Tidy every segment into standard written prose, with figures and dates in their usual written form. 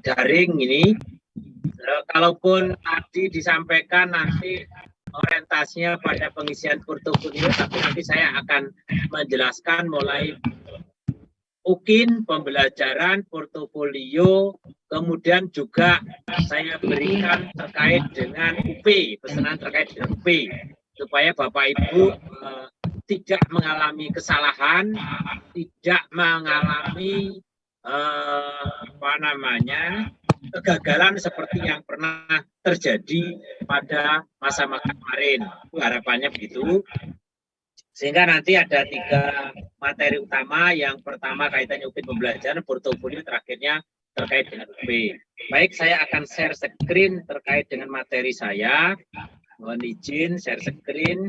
daring ini. Kalaupun tadi disampaikan nanti orientasinya pada pengisian portofolio, tapi nanti saya akan menjelaskan mulai UKIN, pembelajaran, portofolio, kemudian juga saya berikan terkait dengan UP, pesanan terkait dengan UP, supaya Bapak Ibu tidak mengalami kesalahan, tidak mengalami kegagalan seperti yang pernah terjadi pada masa-masa kemarin. Harapannya begitu. Sehingga nanti ada 3 materi utama. Yang pertama kaitannya UKIN pembelajaran, portofolio, terakhirnya terkait dengan UP. Baik, saya akan share screen terkait dengan materi saya. Mohon izin share screen.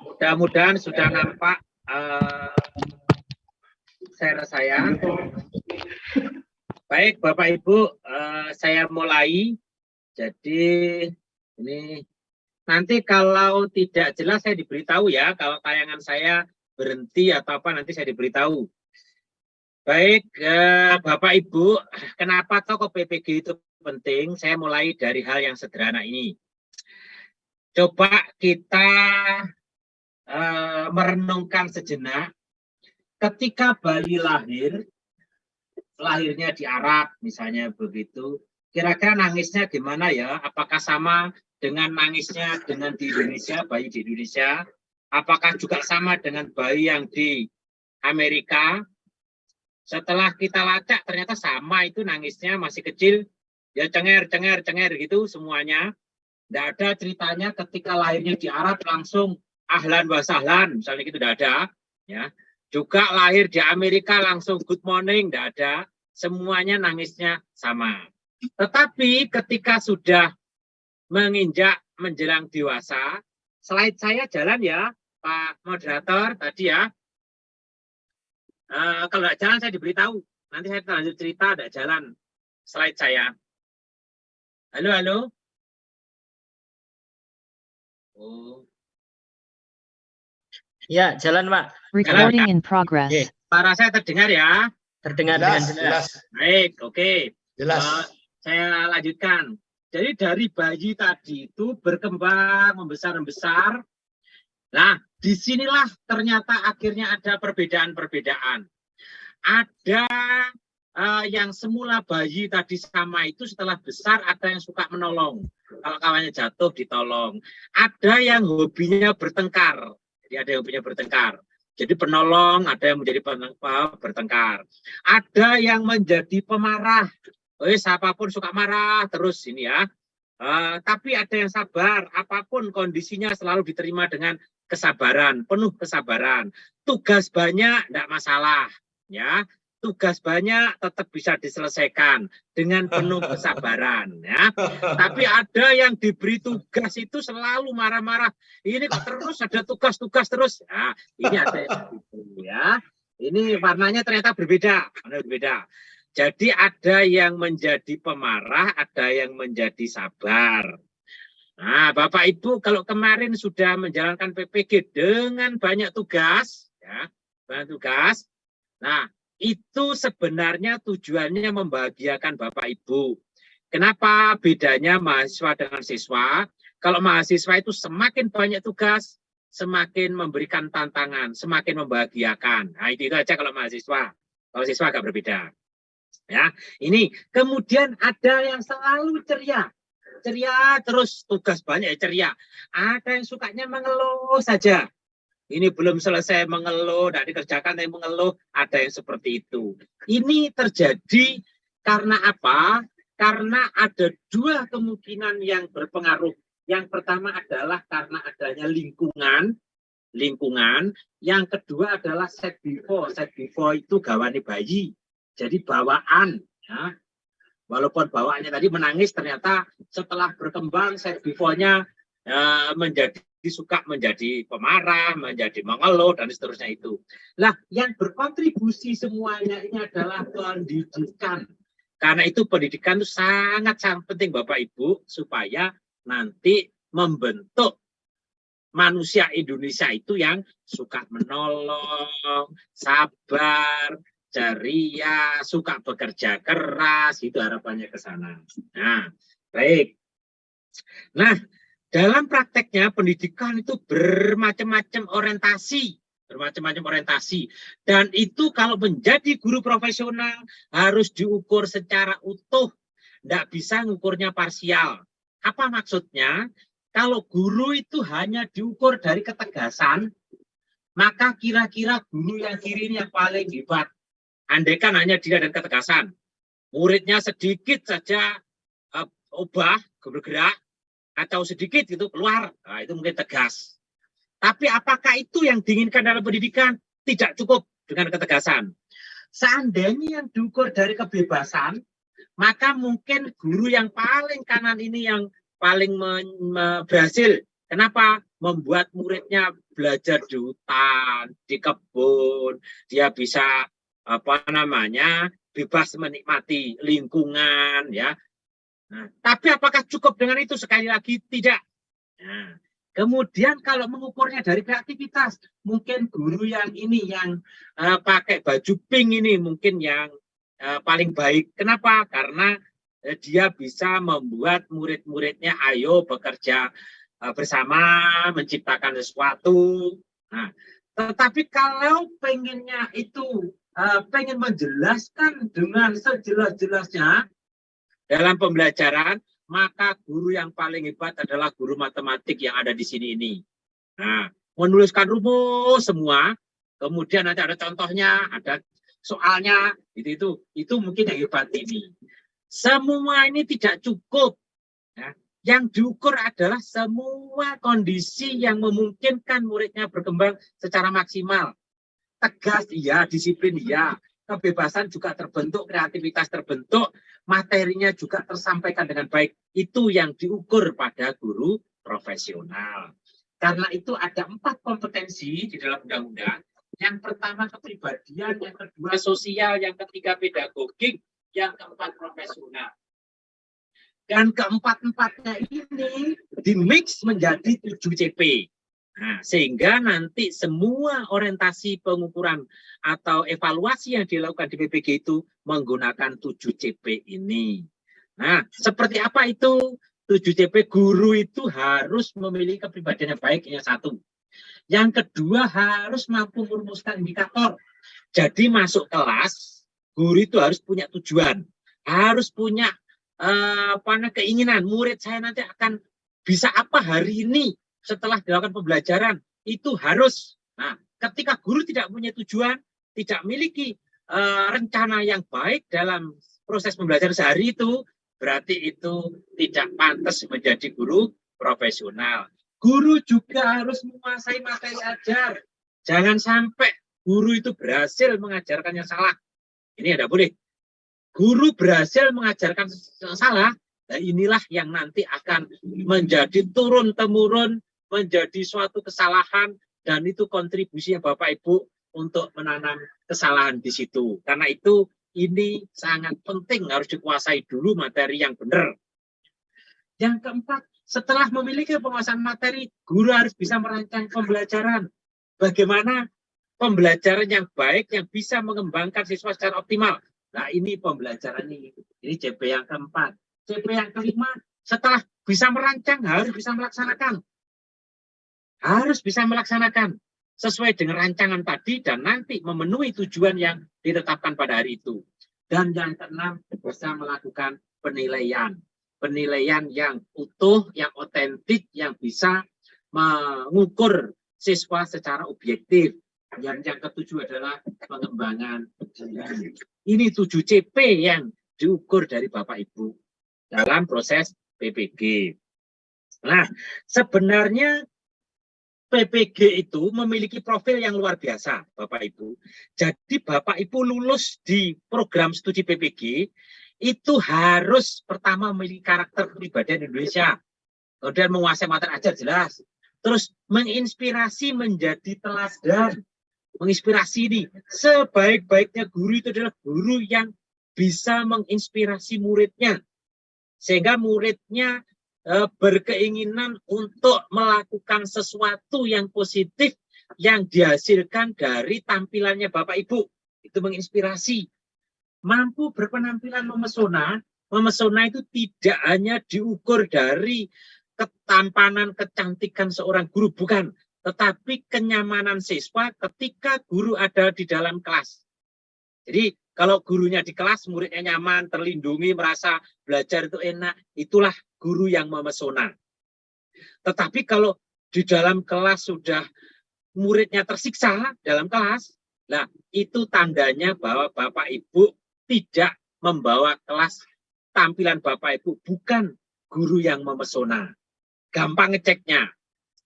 Mudah-mudahan sudah nampak share saya. Baik, Bapak Ibu, saya mulai. Jadi ini nanti kalau tidak jelas saya diberitahu ya, kalau tayangan saya berhenti atau apa nanti saya diberitahu. Baik, Bapak Ibu, kenapa tokoh PPG itu penting? Saya mulai dari hal yang sederhana ini. Coba kita merenungkan sejenak. Ketika bayi lahirnya di Arab misalnya begitu, kira-kira nangisnya gimana ya? Apakah sama dengan nangisnya dengan di Indonesia, bayi di Indonesia? Apakah juga sama dengan bayi yang di Amerika? Setelah kita lacak ternyata sama, itu nangisnya masih kecil, ya cenger gitu semuanya. Tidak ada ceritanya ketika lahirnya di Arab langsung ahlan wa sahlan, misalnya gitu tidak ada. Ya. Juga lahir di Amerika langsung good morning, tidak ada. Semuanya nangisnya sama. Tetapi ketika sudah menginjak menjelang dewasa, slide saya jalan ya, Pak Moderator tadi ya. Kalau tidak jalan saya diberitahu. Nanti saya lanjut cerita, tidak jalan slide saya. Halo. Oh. Ya, jalan Pak. Recording in progress. Suara saya terdengar ya? Terdengar dengan jelas. Baik, oke. Jelas. Saya lanjutkan. Jadi dari bayi tadi itu berkembang, membesar. Nah, disinilah ternyata akhirnya ada perbedaan-perbedaan. Ada yang semula bayi tadi sama itu setelah besar ada yang suka menolong. Kalau kawannya jatuh ditolong. Ada yang hobinya bertengkar. Jadi ada yang hobinya bertengkar. Jadi penolong, ada yang menjadi bertengkar. Ada yang menjadi pemarah. Siapapun suka marah terus ini ya. Tapi ada yang sabar. Apapun kondisinya selalu diterima dengan kesabaran, penuh kesabaran. Tugas banyak tidak masalah, ya. Tugas banyak tetap bisa diselesaikan dengan penuh kesabaran, ya. Tapi ada yang diberi tugas itu selalu marah-marah. Ini kok terus ada tugas-tugas terus. Nah, ini ada yang itu, ya. Ini warnanya ternyata berbeda. Jadi ada yang menjadi pemarah, ada yang menjadi sabar. Nah, Bapak Ibu kalau kemarin sudah menjalankan PPG dengan banyak tugas, ya, banyak tugas. Nah, itu sebenarnya tujuannya membahagiakan Bapak Ibu. Kenapa bedanya mahasiswa dengan siswa? Kalau mahasiswa itu semakin banyak tugas, semakin memberikan tantangan, semakin membahagiakan. Nah, itu aja kalau mahasiswa. Kalau siswa agak berbeda. Ya, ini kemudian ada yang selalu ceria terus, tugas banyak ceria. Ada yang sukanya mengeluh saja. Ini belum selesai mengeluh, tidak dikerjakan tapi mengeluh, ada yang seperti itu. Ini terjadi karena apa? Karena ada 2 kemungkinan yang berpengaruh. Yang pertama adalah karena adanya lingkungan. Yang kedua adalah set before itu gawani bayi. Jadi bawaan, ya. Walaupun bawaannya tadi menangis, ternyata setelah berkembang set before-nya suka menjadi pemarah, menjadi mengeluh, dan seterusnya itu. Nah, yang berkontribusi semuanya ini adalah pendidikan. Karena itu pendidikan itu sangat penting Bapak Ibu, supaya nanti membentuk manusia Indonesia itu yang suka menolong, sabar, ceria, suka bekerja keras, itu harapannya ke sana. Nah, baik. Nah, dalam prakteknya pendidikan itu bermacam-macam orientasi, dan itu kalau menjadi guru profesional harus diukur secara utuh, tidak bisa ngukurnya parsial. Apa maksudnya? Kalau guru itu hanya diukur dari ketegasan, maka kira-kira guru yang kiri ini yang paling hebat. Andaikan hanya dia dan ketegasan, muridnya sedikit saja ubah, bergerak, atau sedikit itu keluar, nah, itu mungkin tegas. Tapi apakah itu yang diinginkan dalam pendidikan? Tidak cukup dengan ketegasan. Seandainya yang diukur dari kebebasan, maka mungkin guru yang paling kanan ini yang paling berhasil. Kenapa? Membuat muridnya belajar di hutan, di kebun, dia bisa bebas menikmati lingkungan, ya. Nah, tapi apakah cukup dengan itu? Sekali lagi tidak. Nah, kemudian kalau mengukurnya dari kreativitas, mungkin guru yang ini yang pakai baju pink ini mungkin yang paling baik. Kenapa? Karena dia bisa membuat murid-muridnya ayo bekerja bersama, menciptakan sesuatu. Nah, tetapi kalau pengennya itu pengen menjelaskan dengan sejelas-jelasnya dalam pembelajaran, maka guru yang paling hebat adalah guru matematik yang ada di sini ini. Nah, menuliskan rumus semua, kemudian nanti ada contohnya, ada soalnya, itu mungkin yang hebat ini. Semua ini tidak cukup. Ya. Yang diukur adalah semua kondisi yang memungkinkan muridnya berkembang secara maksimal. Tegas, iya, disiplin, iya. Kebebasan juga terbentuk, kreativitas terbentuk, materinya juga tersampaikan dengan baik. Itu yang diukur pada guru profesional. Karena itu ada 4 kompetensi di dalam undang-undang. Yang pertama kepribadian, yang kedua sosial, yang ketiga pedagogik, yang keempat profesional. Dan keempat-empatnya ini dimix menjadi 7 CP. Nah, sehingga nanti semua orientasi pengukuran atau evaluasi yang dilakukan di PPG itu menggunakan 7 CP ini. Nah, seperti apa itu 7 CP? Guru itu harus memiliki kepribadian yang baik, yang satu. Yang kedua harus mampu merumuskan indikator. Jadi masuk kelas, guru itu harus punya tujuan, harus punya keinginan murid saya nanti akan bisa apa hari ini setelah dilakukan pembelajaran, itu harus. Nah, ketika guru tidak punya tujuan, tidak memiliki rencana yang baik dalam proses pembelajaran sehari itu, berarti itu tidak pantas menjadi guru profesional. Guru juga harus menguasai materi ajar. Jangan sampai guru itu berhasil mengajarkan yang salah. Ini tidak boleh. Guru berhasil mengajarkan yang salah, nah inilah yang nanti akan menjadi turun-temurun, menjadi suatu kesalahan, dan itu kontribusinya Bapak Ibu untuk menanam kesalahan di situ. Karena itu ini sangat penting, harus dikuasai dulu materi yang benar. Yang keempat, setelah memiliki penguasaan materi, guru harus bisa merancang pembelajaran. Bagaimana pembelajaran yang baik yang bisa mengembangkan siswa secara optimal. Nah, ini pembelajaran ini CP yang keempat. CP yang kelima, setelah bisa merancang, harus bisa melaksanakan. Harus bisa melaksanakan sesuai dengan rancangan tadi dan nanti memenuhi tujuan yang ditetapkan pada hari itu. Dan yang keenam, bisa melakukan penilaian. Penilaian yang utuh, yang otentik, yang bisa mengukur siswa secara objektif. Yang ketujuh adalah pengembangan diri. Ini 7 CP yang diukur dari Bapak Ibu dalam proses PPG. Nah, sebenarnya PPG itu memiliki profil yang luar biasa, Bapak Ibu. Jadi Bapak Ibu lulus di program studi PPG, itu harus pertama memiliki karakter kepribadian Indonesia. Kemudian menguasai materi ajar jelas. Terus menginspirasi menjadi teladan. Menginspirasi ini, sebaik-baiknya guru itu adalah guru yang bisa menginspirasi muridnya. Sehingga muridnya berkeinginan untuk melakukan sesuatu yang positif yang dihasilkan dari tampilannya Bapak Ibu. Itu menginspirasi. Mampu berpenampilan memesona. Memesona itu tidak hanya diukur dari ketampanan, kecantikan seorang guru, bukan. Tetapi kenyamanan siswa ketika guru ada di dalam kelas. Jadi kalau gurunya di kelas, muridnya nyaman, terlindungi, merasa belajar itu enak, itulah guru yang memesona. Tetapi kalau di dalam kelas sudah muridnya tersiksa dalam kelas, nah itu tandanya bahwa Bapak Ibu tidak membawa kelas tampilan Bapak Ibu, bukan guru yang memesona. Gampang ngeceknya.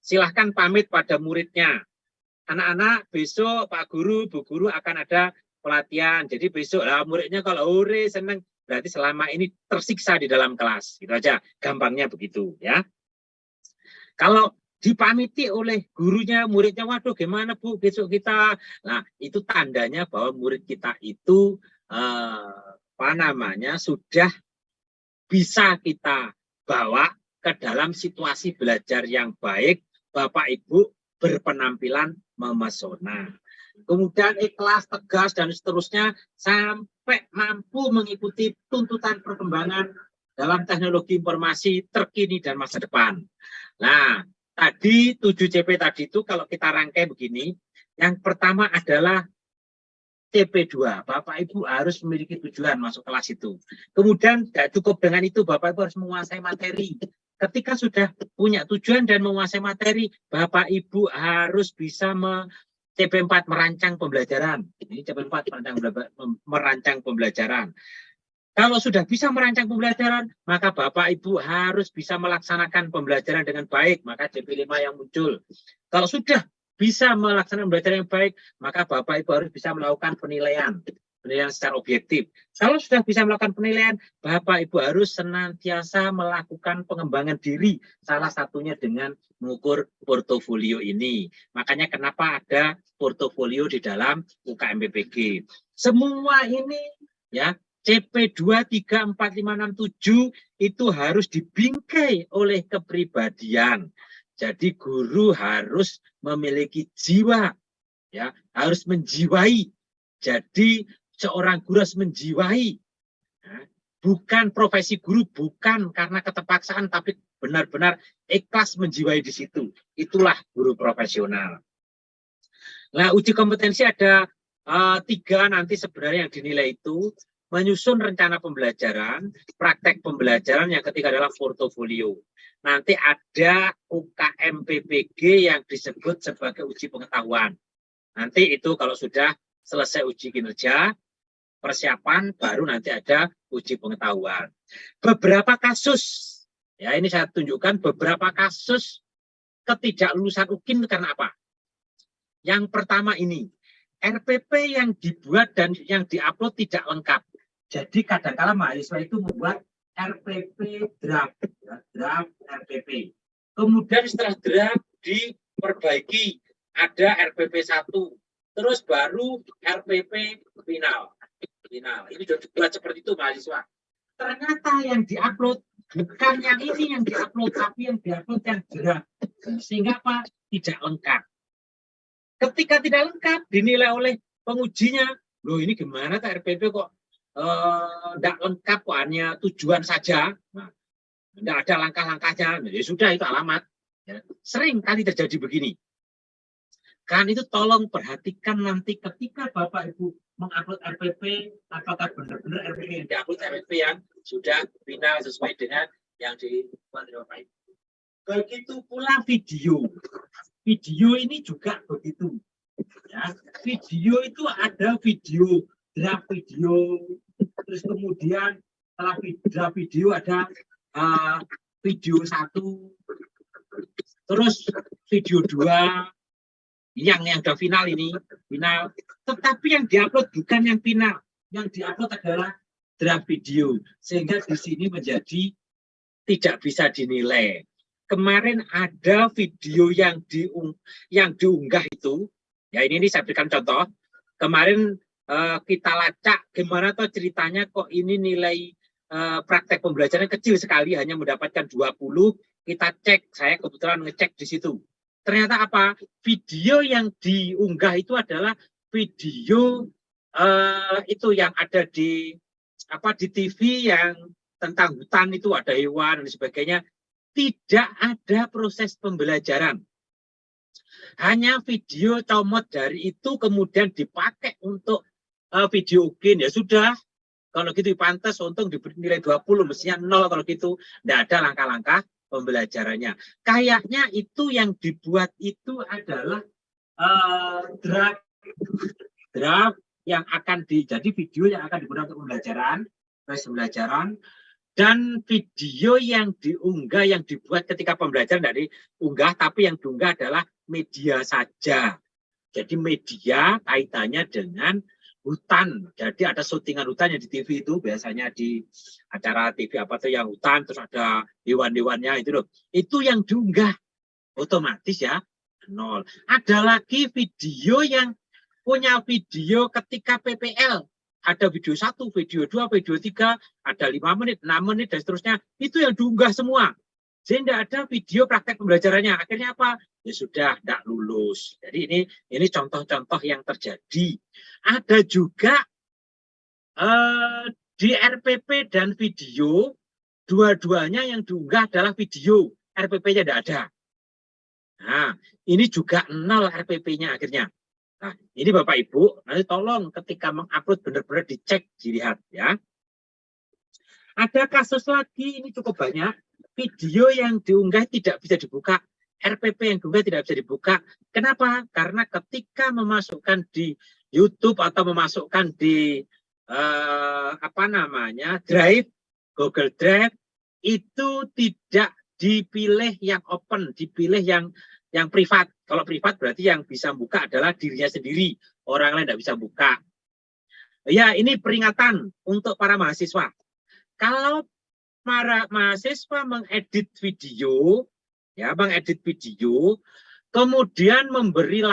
Silahkan pamit pada muridnya. Anak-anak, besok Pak Guru, Bu Guru akan ada pelatihan. Jadi besok lah muridnya kalau hore seneng, berarti selama ini tersiksa di dalam kelas. Gitu aja, gampangnya begitu ya. Kalau dipamiti oleh gurunya, muridnya, waduh gimana Bu besok kita. Nah, itu tandanya bahwa murid kita itu sudah bisa kita bawa ke dalam situasi belajar yang baik. Bapak Ibu berpenampilan memesona. Kemudian ikhlas, tegas, dan seterusnya sampai mampu mengikuti tuntutan perkembangan dalam teknologi informasi terkini dan masa depan. Nah, tadi 7CP tadi itu kalau kita rangkai begini, yang pertama adalah CP2. Bapak Ibu harus memiliki tujuan masuk kelas itu. Kemudian tidak cukup dengan itu, Bapak Ibu harus menguasai materi. Ketika sudah punya tujuan dan menguasai materi, Bapak Ibu harus bisa CP4 merancang pembelajaran. Ini CP4 merancang pembelajaran. Kalau sudah bisa merancang pembelajaran, maka Bapak Ibu harus bisa melaksanakan pembelajaran dengan baik, maka CP5 yang muncul. Kalau sudah bisa melaksanakan pembelajaran yang baik, maka Bapak Ibu harus bisa melakukan penilaian secara objektif. Kalau sudah bisa melakukan penilaian, Bapak Ibu harus senantiasa melakukan pengembangan diri, salah satunya dengan mengukur portofolio ini. Makanya kenapa ada portofolio di dalam UKM BPG. Semua ini ya, CP2, 3, 4, 5, 6, 7 itu harus dibingkai oleh kepribadian. Jadi guru harus memiliki jiwa, ya, harus menjiwai. Jadi seorang guru harus menjiwai, ya, bukan profesi guru, bukan karena keterpaksaan, tapi benar-benar ikhlas menjiwai di situ. Itulah guru profesional. Nah, uji kompetensi ada 3 nanti sebenarnya yang dinilai itu. Menyusun rencana pembelajaran, praktek pembelajaran, yang ketiga adalah portofolio. Nanti ada UKM PPG yang disebut sebagai uji pengetahuan. Nanti itu kalau sudah selesai uji kinerja, persiapan, baru nanti ada uji pengetahuan. Beberapa kasus, ya ini saya tunjukkan beberapa kasus ketidaklulusan UKIN karena apa? Yang pertama ini, RPP yang dibuat dan yang diupload tidak lengkap. Jadi kadang-kala mahasiswa itu membuat RPP draft, ya, draft RPP. Kemudian setelah draft diperbaiki, ada RPP 1, terus baru RPP final. Ini sudah dibuat seperti itu mahasiswa. Ternyata yang diupload bukan yang ini yang diupload, tapi yang diupload yang draft. Sehingga apa? Tidak lengkap. Ketika tidak lengkap, dinilai oleh pengujinya, loh ini gimana RPP kok tidak lengkap, kok hanya tujuan saja, nah, tidak ada langkah-langkahnya, ya sudah itu alamat. Ya. Sering kali terjadi begini. Kan itu tolong perhatikan nanti ketika Bapak Ibu mengupload RPP, apakah benar-benar RPP yang diupload RPP yang sudah final sesuai dengan yang dibuat oleh Bapak Ibu. Begitu pula video. Video ini juga begitu. Ya, video itu ada video draft video, terus kemudian setelah draft video ada video 1, terus video 2 yang sudah final ini final, tetapi yang diupload bukan yang final, yang diupload adalah draft video, sehingga di sini menjadi tidak bisa dinilai. Kemarin ada video yang diunggah itu, ya ini saya berikan contoh. Kemarin kita lacak gimana tuh ceritanya kok ini nilai praktek pembelajaran kecil sekali, hanya mendapatkan 20, kita cek, saya kebetulan ngecek di situ. Ternyata apa? Video yang diunggah itu adalah video itu yang ada di TV yang tentang hutan itu, ada hewan dan sebagainya. Tidak ada proses pembelajaran. Hanya video comot dari itu kemudian dipakai untuk video game. Ya sudah, kalau gitu pantas untung diberi nilai 20, mestinya 0 kalau gitu. Tidak ada langkah-langkah pembelajarannya. Kayaknya itu yang dibuat itu adalah draft yang akan jadi video yang akan digunakan untuk pembelajaran, dan video yang diunggah, yang dibuat ketika pembelajaran dari unggah, tapi yang diunggah adalah media saja. Jadi media kaitannya dengan hutan. Jadi ada syutingan hutan yang di TV itu, biasanya di acara TV apa tuh yang hutan, terus ada hewan-hewannya itu loh. Itu yang diunggah, otomatis ya 0. Ada lagi video yang punya video ketika PPL. Ada video 1, video 2, video 3, ada 5 menit, 6 menit, dan seterusnya. Itu yang diunggah semua. Jadi tidak ada video praktek pembelajarannya. Akhirnya apa? Ya sudah, tidak lulus. Jadi ini contoh-contoh yang terjadi. Ada juga di RPP dan video, dua-duanya yang diunggah adalah video. RPP-nya tidak ada. Nah, ini juga 0 RPP-nya akhirnya. Nah, ini Bapak Ibu, nanti tolong ketika mengupload benar-benar dicek, dilihat ya. Ada kasus lagi, ini cukup banyak, video yang diunggah tidak bisa dibuka, RPP yang diunggah tidak bisa dibuka. Kenapa? Karena ketika memasukkan di YouTube atau memasukkan di Drive, Google Drive, itu tidak dipilih yang open, dipilih yang privat. Kalau privat berarti yang bisa buka adalah dirinya sendiri. Orang lain tidak bisa buka. Ya, ini peringatan untuk para mahasiswa. Kalau para mahasiswa mengedit video, kemudian memberi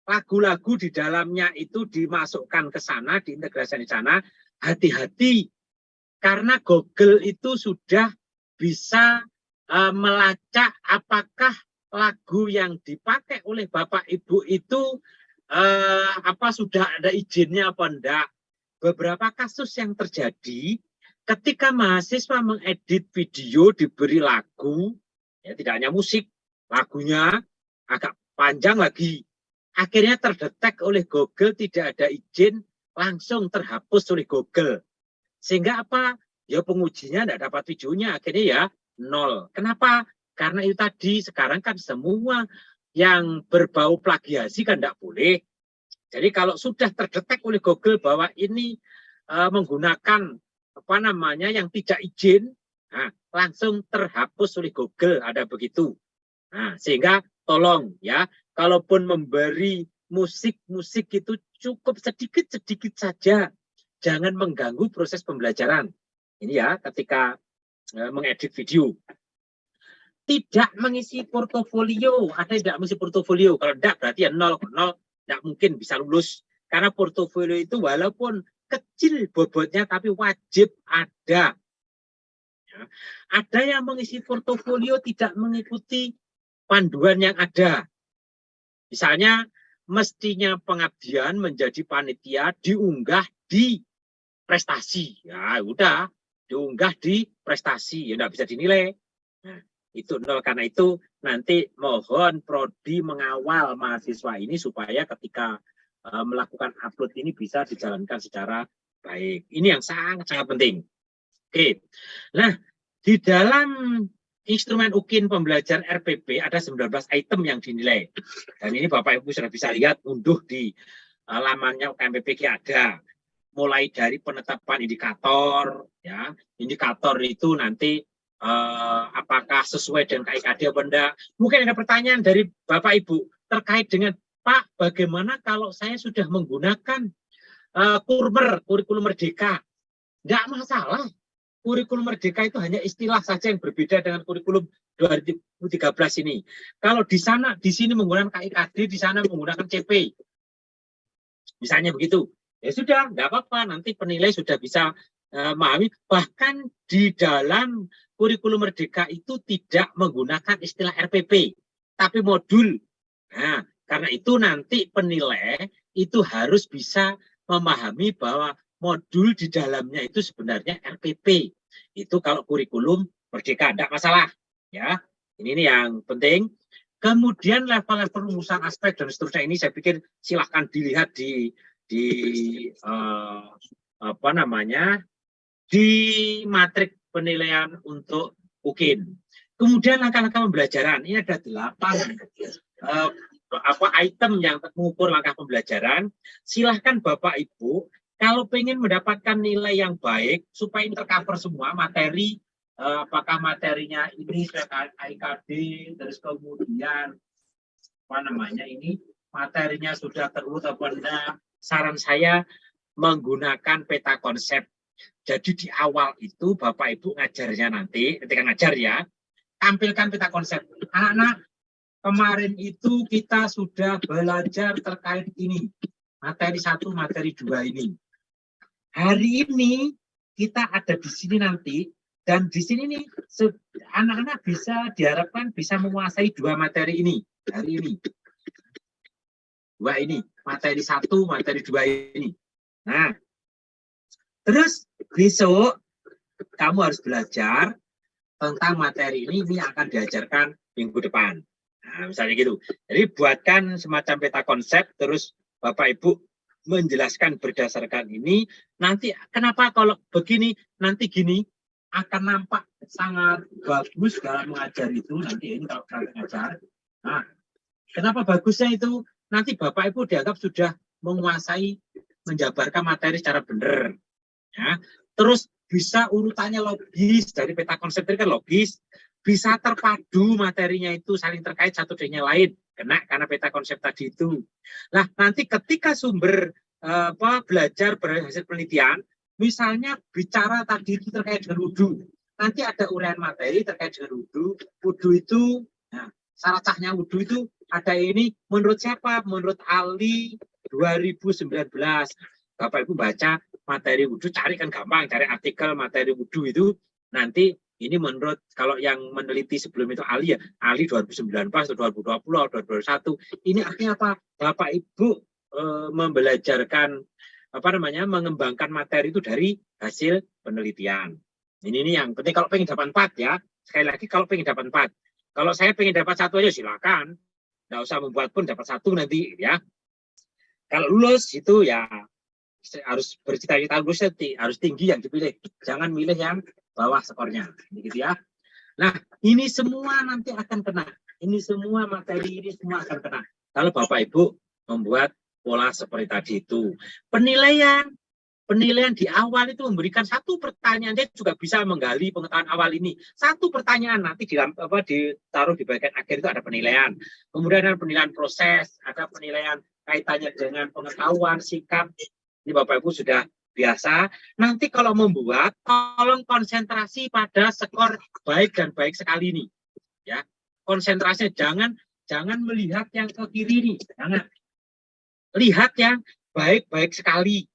lagu-lagu di dalamnya itu dimasukkan ke sana, diintegrasikan di sana, hati-hati. Karena Google itu sudah bisa melacak apakah lagu yang dipakai oleh Bapak Ibu itu sudah ada izinnya apa enggak. Beberapa kasus yang terjadi ketika mahasiswa mengedit video diberi lagu, ya tidak hanya musik, lagunya agak panjang lagi. Akhirnya terdetek oleh Google tidak ada izin, langsung terhapus oleh Google. Sehingga apa? Ya pengujinya tidak dapat videonya, akhirnya ya 0. Kenapa? Karena itu tadi, sekarang kan semua yang berbau plagiasi kan tidak boleh. Jadi kalau sudah terdetek oleh Google bahwa ini menggunakan yang tidak izin, langsung terhapus oleh Google, ada begitu. Nah, sehingga tolong ya, kalaupun memberi musik itu cukup sedikit-sedikit saja, jangan mengganggu proses pembelajaran. Ini ya, ketika mengedit video. Tidak mengisi portofolio, ada tidak mengisi portofolio? Kalau tidak berarti ya 0, tidak mungkin bisa lulus. Karena portofolio itu walaupun kecil bobotnya tapi wajib ada. Ya. Ada yang mengisi portofolio tidak mengikuti panduan yang ada. Misalnya mestinya pengabdian menjadi panitia diunggah di prestasi. Ya udah, diunggah di prestasi, ya tidak bisa dinilai. Nah, itu 0. Karena itu nanti mohon prodi mengawal mahasiswa ini supaya ketika melakukan upload ini bisa dijalankan secara baik. Ini yang sangat-sangat penting. Oke. Nah, di dalam instrumen UKIN pembelajaran RPP ada 19 item yang dinilai. Dan ini Bapak Ibu sudah bisa lihat, unduh di lamannya UKMPPG ada. Mulai dari penetapan indikator, ya. Indikator itu nanti apakah sesuai dengan KIKD apa enggak. Mungkin ada pertanyaan dari Bapak Ibu terkait dengan, Pak, bagaimana kalau saya sudah menggunakan kurikulum merdeka? Enggak masalah. Kurikulum merdeka itu hanya istilah saja yang berbeda dengan kurikulum 2013 ini. Kalau di sini menggunakan KIKD, di sana menggunakan CP. Misalnya begitu. Ya sudah, enggak apa-apa. Nanti penilai sudah bisa memahami bahkan di dalam kurikulum Merdeka itu tidak menggunakan istilah RPP, tapi modul. Nah, karena itu nanti penilai itu harus bisa memahami bahwa modul di dalamnya itu sebenarnya RPP. Itu kalau kurikulum Merdeka, tidak masalah. Ya, ini yang penting. Kemudian level-level rumusan aspek dan seterusnya ini saya pikir silahkan dilihat di apa namanya di matrik penilaian untuk UKIN. Kemudian langkah-langkah pembelajaran ini ada 8 item yang mengukur langkah pembelajaran. Silahkan Bapak Ibu kalau ingin mendapatkan nilai yang baik supaya tercover semua materi, apakah materinya ini IKD, terus kemudian apa namanya ini materinya sudah terurut apa enggak, saran saya menggunakan peta konsep. Jadi di awal itu Bapak Ibu ngajarnya nanti, ketika ngajar ya, tampilkan peta konsep. Anak-anak, kemarin itu kita sudah belajar terkait ini. Materi 1, materi 2 ini. Hari ini kita ada di sini nanti, dan di sini nih anak-anak bisa diharapkan bisa menguasai 2 materi ini hari ini. 2 ini, materi 1, materi 2 ini. Nah, terus besok kamu harus belajar tentang materi ini akan diajarkan minggu depan. Nah, misalnya gitu. Jadi buatkan semacam peta konsep, terus Bapak Ibu menjelaskan berdasarkan ini. Nanti kenapa kalau begini, nanti gini, akan nampak sangat bagus dalam mengajar itu. Nanti ini kalau kalian mengajar. Nah, kenapa bagusnya itu? Nanti Bapak Ibu dianggap sudah menguasai menjabarkan materi secara benar. Ya. Terus bisa urutannya logis, dari peta konsep itu kan logis, bisa terpadu materinya itu saling terkait satu dengan lain, kena karena peta konsep tadi itu. Nah, nanti ketika sumber belajar berhasil penelitian, misalnya bicara tadi itu terkait dengan wudhu, nanti ada uraian materi terkait dengan wudhu. Wudhu itu, nah, syarat sahnya wudhu itu ada ini, menurut siapa? Menurut Ali 2019. Bapak Ibu baca materi wudhu, cari kan gampang, cari artikel materi wudhu itu, nanti ini menurut, kalau yang meneliti sebelum itu Ali ya, Ali 2019 atau 2020 atau 2021, ini artinya apa? Bapak Ibu membelajarkan, apa namanya, mengembangkan materi itu dari hasil penelitian. Ini yang penting kalau pengen dapat 4 ya, sekali lagi kalau pengen dapat 4. Kalau saya pengen dapat 1 aja silakan, nggak usah membuat pun dapat 1 nanti ya. Kalau lulus itu ya harus bercita-cita lulus, harus tinggi yang dipilih, jangan milih yang bawah skornya, gitu ya. Nah, ini semua nanti akan kena, ini semua materi ini semua akan kena kalau Bapak Ibu membuat pola seperti tadi itu. Penilaian di awal itu memberikan 1 pertanyaan, dia juga bisa menggali pengetahuan awal ini. 1 pertanyaan nanti ditaruh di bagian akhir itu ada penilaian. Kemudian ada penilaian proses, ada penilaian kaitannya dengan pengetahuan, sikap. Ini Bapak Ibu sudah biasa. Nanti kalau membuat, tolong konsentrasi pada skor baik dan baik sekali ini. Ya, konsentrasinya jangan melihat yang ke kiri nih, jangan. Lihat yang baik-baik sekali.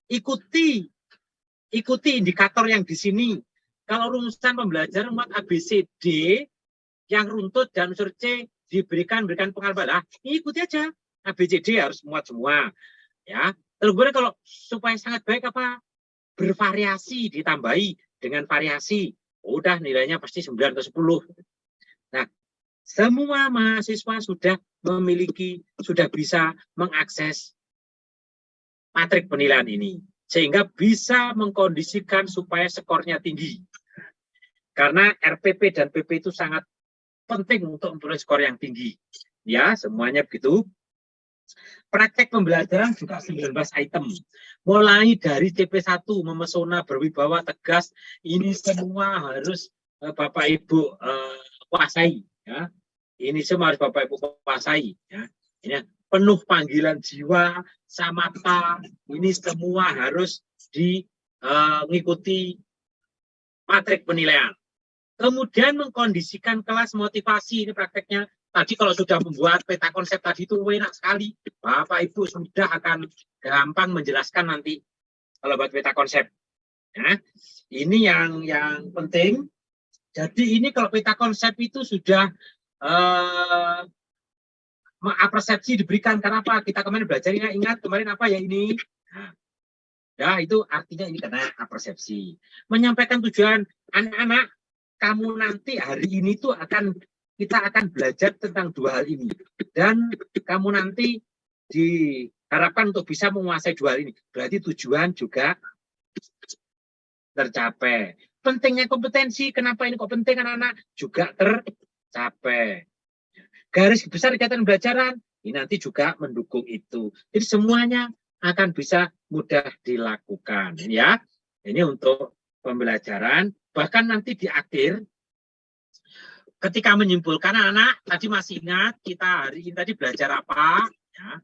Ikuti indikator yang di sini. Kalau rumusan pembelajaran ABCD yang runtut dan unsur C berikan pengalaman. Nah, ikuti aja. ABCD harus muat semua. Ya. Terus kalau supaya sangat baik apa? Bervariasi, ditambahi dengan variasi. Udah nilainya pasti 9 atau 10. Nah, semua mahasiswa sudah bisa mengakses matrik penilaian ini, sehingga bisa mengkondisikan supaya skornya tinggi. Karena RPP dan PP itu sangat penting untuk memperoleh skor yang tinggi. Ya, semuanya begitu. Praktek pembelajaran juga 19 item. Mulai dari CP1, memesona, berwibawa, tegas, ini semua harus Bapak Ibu kuasai. Ya. Ini semua harus Bapak Ibu kuasai. Ya. Ini penuh panggilan jiwa, samata, ini semua harus diikuti matrik penilaian. Kemudian mengkondisikan kelas motivasi, ini prakteknya. Tadi kalau sudah membuat peta konsep tadi itu enak sekali. Bapak Ibu sudah akan gampang menjelaskan nanti kalau buat peta konsep. Ya, ini yang penting. Jadi ini kalau peta konsep itu sudah persepsi diberikan. Karena apa? Kita kemarin belajar, ingat kemarin apa ya ini? Nah, ya itu artinya ini karena persepsi. Menyampaikan tujuan anak-anak, kamu nanti hari ini tuh kita akan belajar tentang dua hal ini. Dan kamu nanti diharapkan untuk bisa menguasai dua hal ini. Berarti tujuan juga tercapai. Pentingnya kompetensi, kenapa ini kok penting anak-anak? Juga tercapai. Garis besar kegiatan pembelajaran, ini nanti juga mendukung itu. Jadi semuanya akan bisa mudah dilakukan. Ya, ini untuk pembelajaran. Bahkan nanti di akhir, ketika menyimpulkan anak-anak, tadi masih ingat kita hari ini tadi belajar apa? Ya,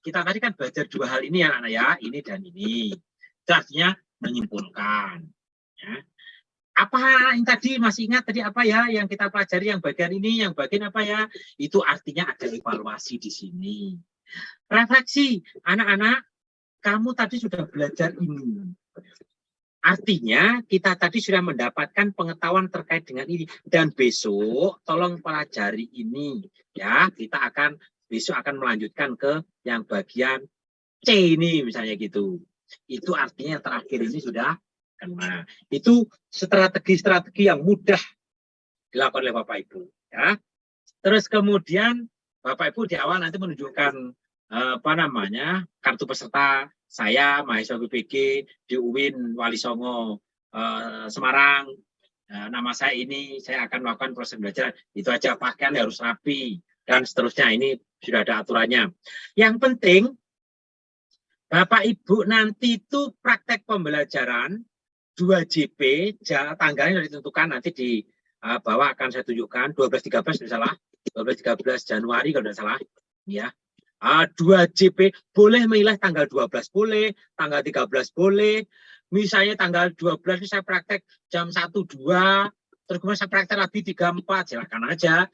kita tadi kan belajar dua hal ini ya anak-anak ya, ini dan ini. Itu artinya menyimpulkan. Ya. Apa yang tadi masih ingat tadi apa ya yang kita pelajari yang bagian ini, yang bagian apa ya? Itu artinya ada evaluasi di sini. Refleksi, anak-anak, kamu tadi sudah belajar ini. Artinya kita tadi sudah mendapatkan pengetahuan terkait dengan ini dan besok tolong pelajari ini ya. Kita besok akan melanjutkan ke yang bagian C ini misalnya gitu. Itu artinya yang terakhir ini sudah kena. Itu strategi-strategi yang mudah dilakukan oleh Bapak Ibu. Ya. Terus kemudian Bapak Ibu di awal nanti menunjukkan kartu peserta saya mahasiswa BPG di UIN Wali Songo Semarang. Nama saya ini, saya akan melakukan proses belajar. Itu aja, pakaian harus rapi dan seterusnya. Ini sudah ada aturannya. Yang penting Bapak Ibu nanti itu praktek pembelajaran 2 JP, tanggalnya sudah ditentukan nanti di bawah akan saya tunjukkan 12-13 tidak salah, 12-13 Januari kalau tidak salah, ya. 2 JP boleh memilih tanggal 12 boleh, tanggal 13 boleh. Misalnya tanggal 12 ini saya praktek jam 1-2, terus kemudian saya praktek lagi 3-4, silakan aja.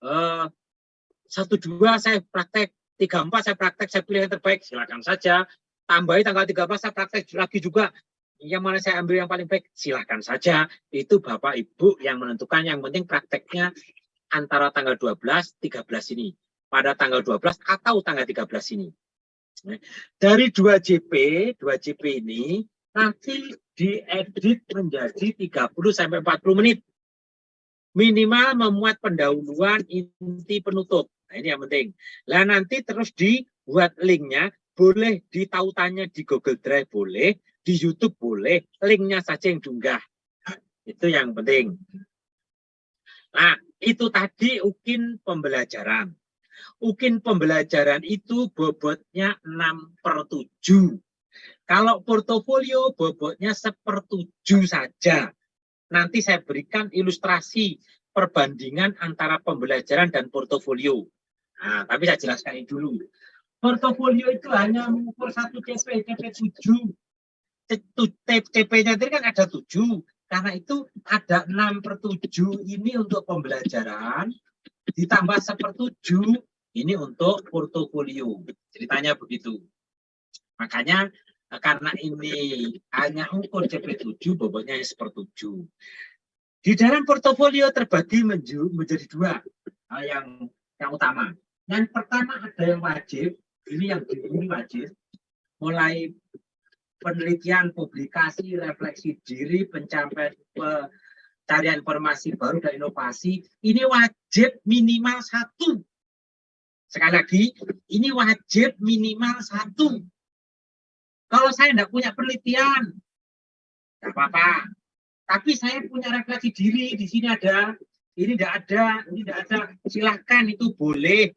1-2 saya praktek, 3-4 saya praktek, saya pilih yang terbaik, silakan saja. Tambahi tanggal 13 saya praktek lagi juga. Yang mana saya ambil yang paling baik, silahkan saja. Itu Bapak Ibu yang menentukan. Yang penting prakteknya antara tanggal 12, 13 ini. Pada tanggal 12 atau tanggal 13 ini. Dari 2 JP ini nanti diedit menjadi 30-40 menit. Minimal memuat pendahuluan inti penutup. Nah, ini yang penting. Nah, nanti terus dibuat linknya. Boleh di tautannya di Google Drive boleh. Di YouTube boleh, linknya saja yang diunggah. Itu yang penting. Nah, itu tadi UKIN pembelajaran. UKIN pembelajaran itu bobotnya 6/7. Kalau portofolio bobotnya 1/7 saja. Nanti saya berikan ilustrasi perbandingan antara pembelajaran dan portofolio. Nah, tapi saya jelaskan ini dulu. Portofolio itu hanya mengukur 1 CP 7. TP-nya tadi kan ada 7, karena itu ada 6/7 ini untuk pembelajaran, ditambah 1/7 ini untuk portofolio. Ceritanya begitu. Makanya karena ini hanya ukur CP7, bobotnya 1/7. Di dalam portofolio terbagi menjadi 2 yang utama. Yang pertama ada yang wajib, ini yang wajib, mulai penelitian, publikasi, refleksi diri, pencarian informasi baru dan inovasi, ini wajib minimal 1. Sekali lagi, ini wajib minimal 1. Kalau saya tidak punya penelitian, tidak apa-apa. Tapi saya punya refleksi diri, di sini ada, ini tidak ada, ini tidak ada, silahkan itu boleh.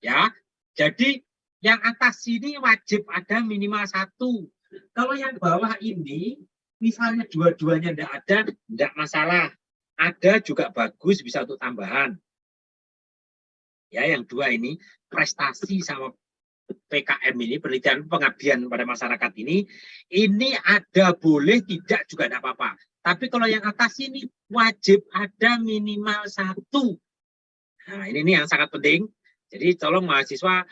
Ya, jadi yang atas ini wajib ada minimal 1. Kalau yang bawah ini, misalnya dua-duanya tidak ada, tidak masalah. Ada juga bagus, bisa untuk tambahan. Ya, yang 2 ini, prestasi sama PKM ini, penelitian pengabdian pada masyarakat ini ada boleh, tidak juga tidak apa-apa. Tapi kalau yang atas ini, wajib ada minimal 1. Nah, ini yang sangat penting. Jadi tolong mahasiswa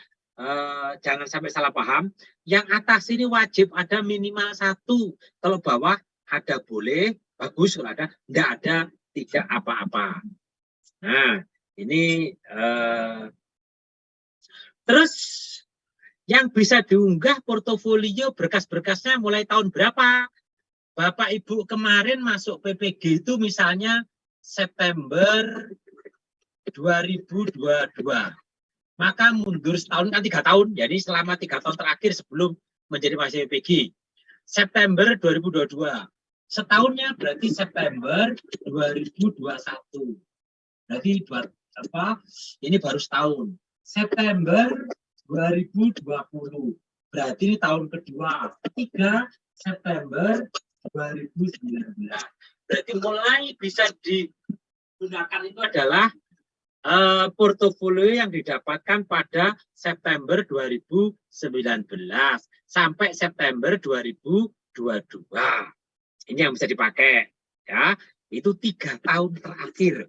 jangan sampai salah paham. Yang atas ini wajib ada minimal 1. Kalau bawah ada boleh, bagus. Kalau ada, enggak ada, tidak apa-apa. Nah, ini terus yang bisa diunggah portofolio berkas-berkasnya mulai tahun berapa? Bapak Ibu kemarin masuk PPG itu misalnya September 2022. Maka mundur setahun kan 3 tahun. Jadi selama 3 tahun terakhir sebelum menjadi mahasiswa PPG. September 2022. Setahunnya berarti September 2021. Berarti ini baru setahun. September 2020. Berarti ini tahun kedua. Ketiga September 2019. Berarti mulai bisa digunakan itu adalah portofolio yang didapatkan pada September 2019 sampai September 2022. Ini yang bisa dipakai, ya. Itu 3 tahun terakhir.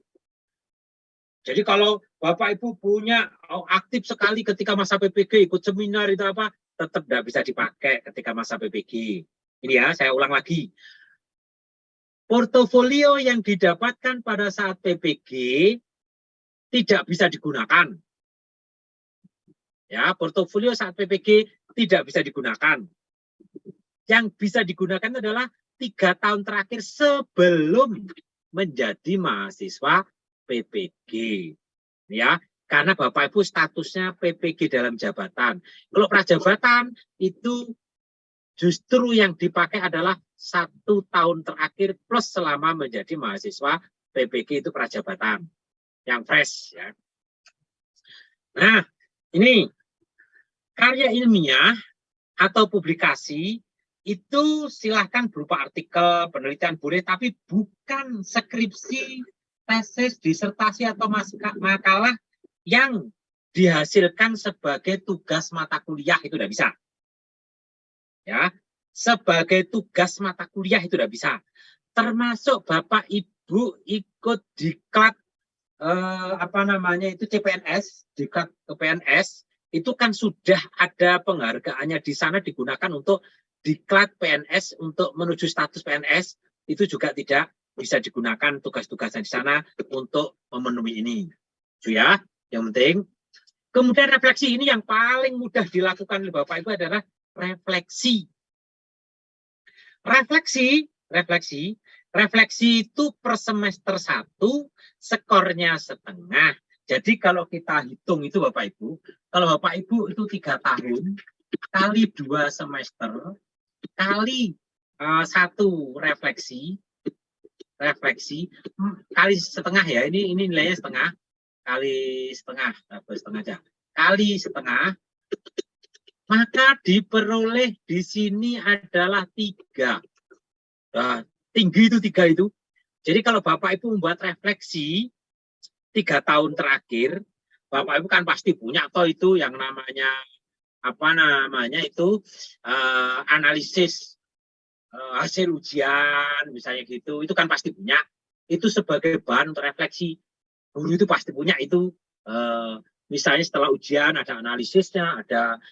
Jadi kalau Bapak Ibu punya aktif sekali ketika masa PPG, ikut seminar itu apa, tetap tidak bisa dipakai ketika masa PPG. Ini ya, saya ulang lagi. Portofolio yang didapatkan pada saat PPG tidak bisa digunakan. Ya, portofolio saat PPG tidak bisa digunakan. Yang bisa digunakan adalah 3 tahun terakhir sebelum menjadi mahasiswa PPG. Ya, karena Bapak Ibu statusnya PPG dalam jabatan. Kalau prajabatan itu justru yang dipakai adalah 1 tahun terakhir plus selama menjadi mahasiswa PPG itu prajabatan yang fresh, ya. Nah, ini karya ilmiah atau publikasi itu silahkan berupa artikel, penelitian boleh, tapi bukan skripsi, tesis, disertasi atau makalah yang dihasilkan sebagai tugas mata kuliah, itu tidak bisa. Ya, sebagai tugas mata kuliah itu tidak bisa. Termasuk Bapak Ibu ikut diklat itu CPNS, diklat ke PNS, itu kan sudah ada penghargaannya di sana digunakan untuk diklat PNS untuk menuju status PNS, itu juga tidak bisa digunakan tugas-tugasnya di sana untuk memenuhi ini. Itu ya, yang penting. Kemudian refleksi ini yang paling mudah dilakukan oleh Bapak Ibu adalah refleksi. Refleksi itu per semester 1 skornya setengah. Jadi kalau kita hitung itu Bapak Ibu, kalau Bapak Ibu itu 3 tahun kali 2 semester kali 1 refleksi kali setengah, ya, ini nilainya setengah, kali setengah aja, kali setengah, maka diperoleh di sini adalah 3. Nah, tinggi itu 3 itu. Jadi kalau Bapak Ibu membuat refleksi 3 tahun terakhir, Bapak Ibu kan pasti punya toh itu yang namanya analisis hasil ujian misalnya gitu, itu kan pasti punya. Itu sebagai bahan untuk refleksi. Guru itu pasti punya itu. Misalnya setelah ujian ada analisisnya, ada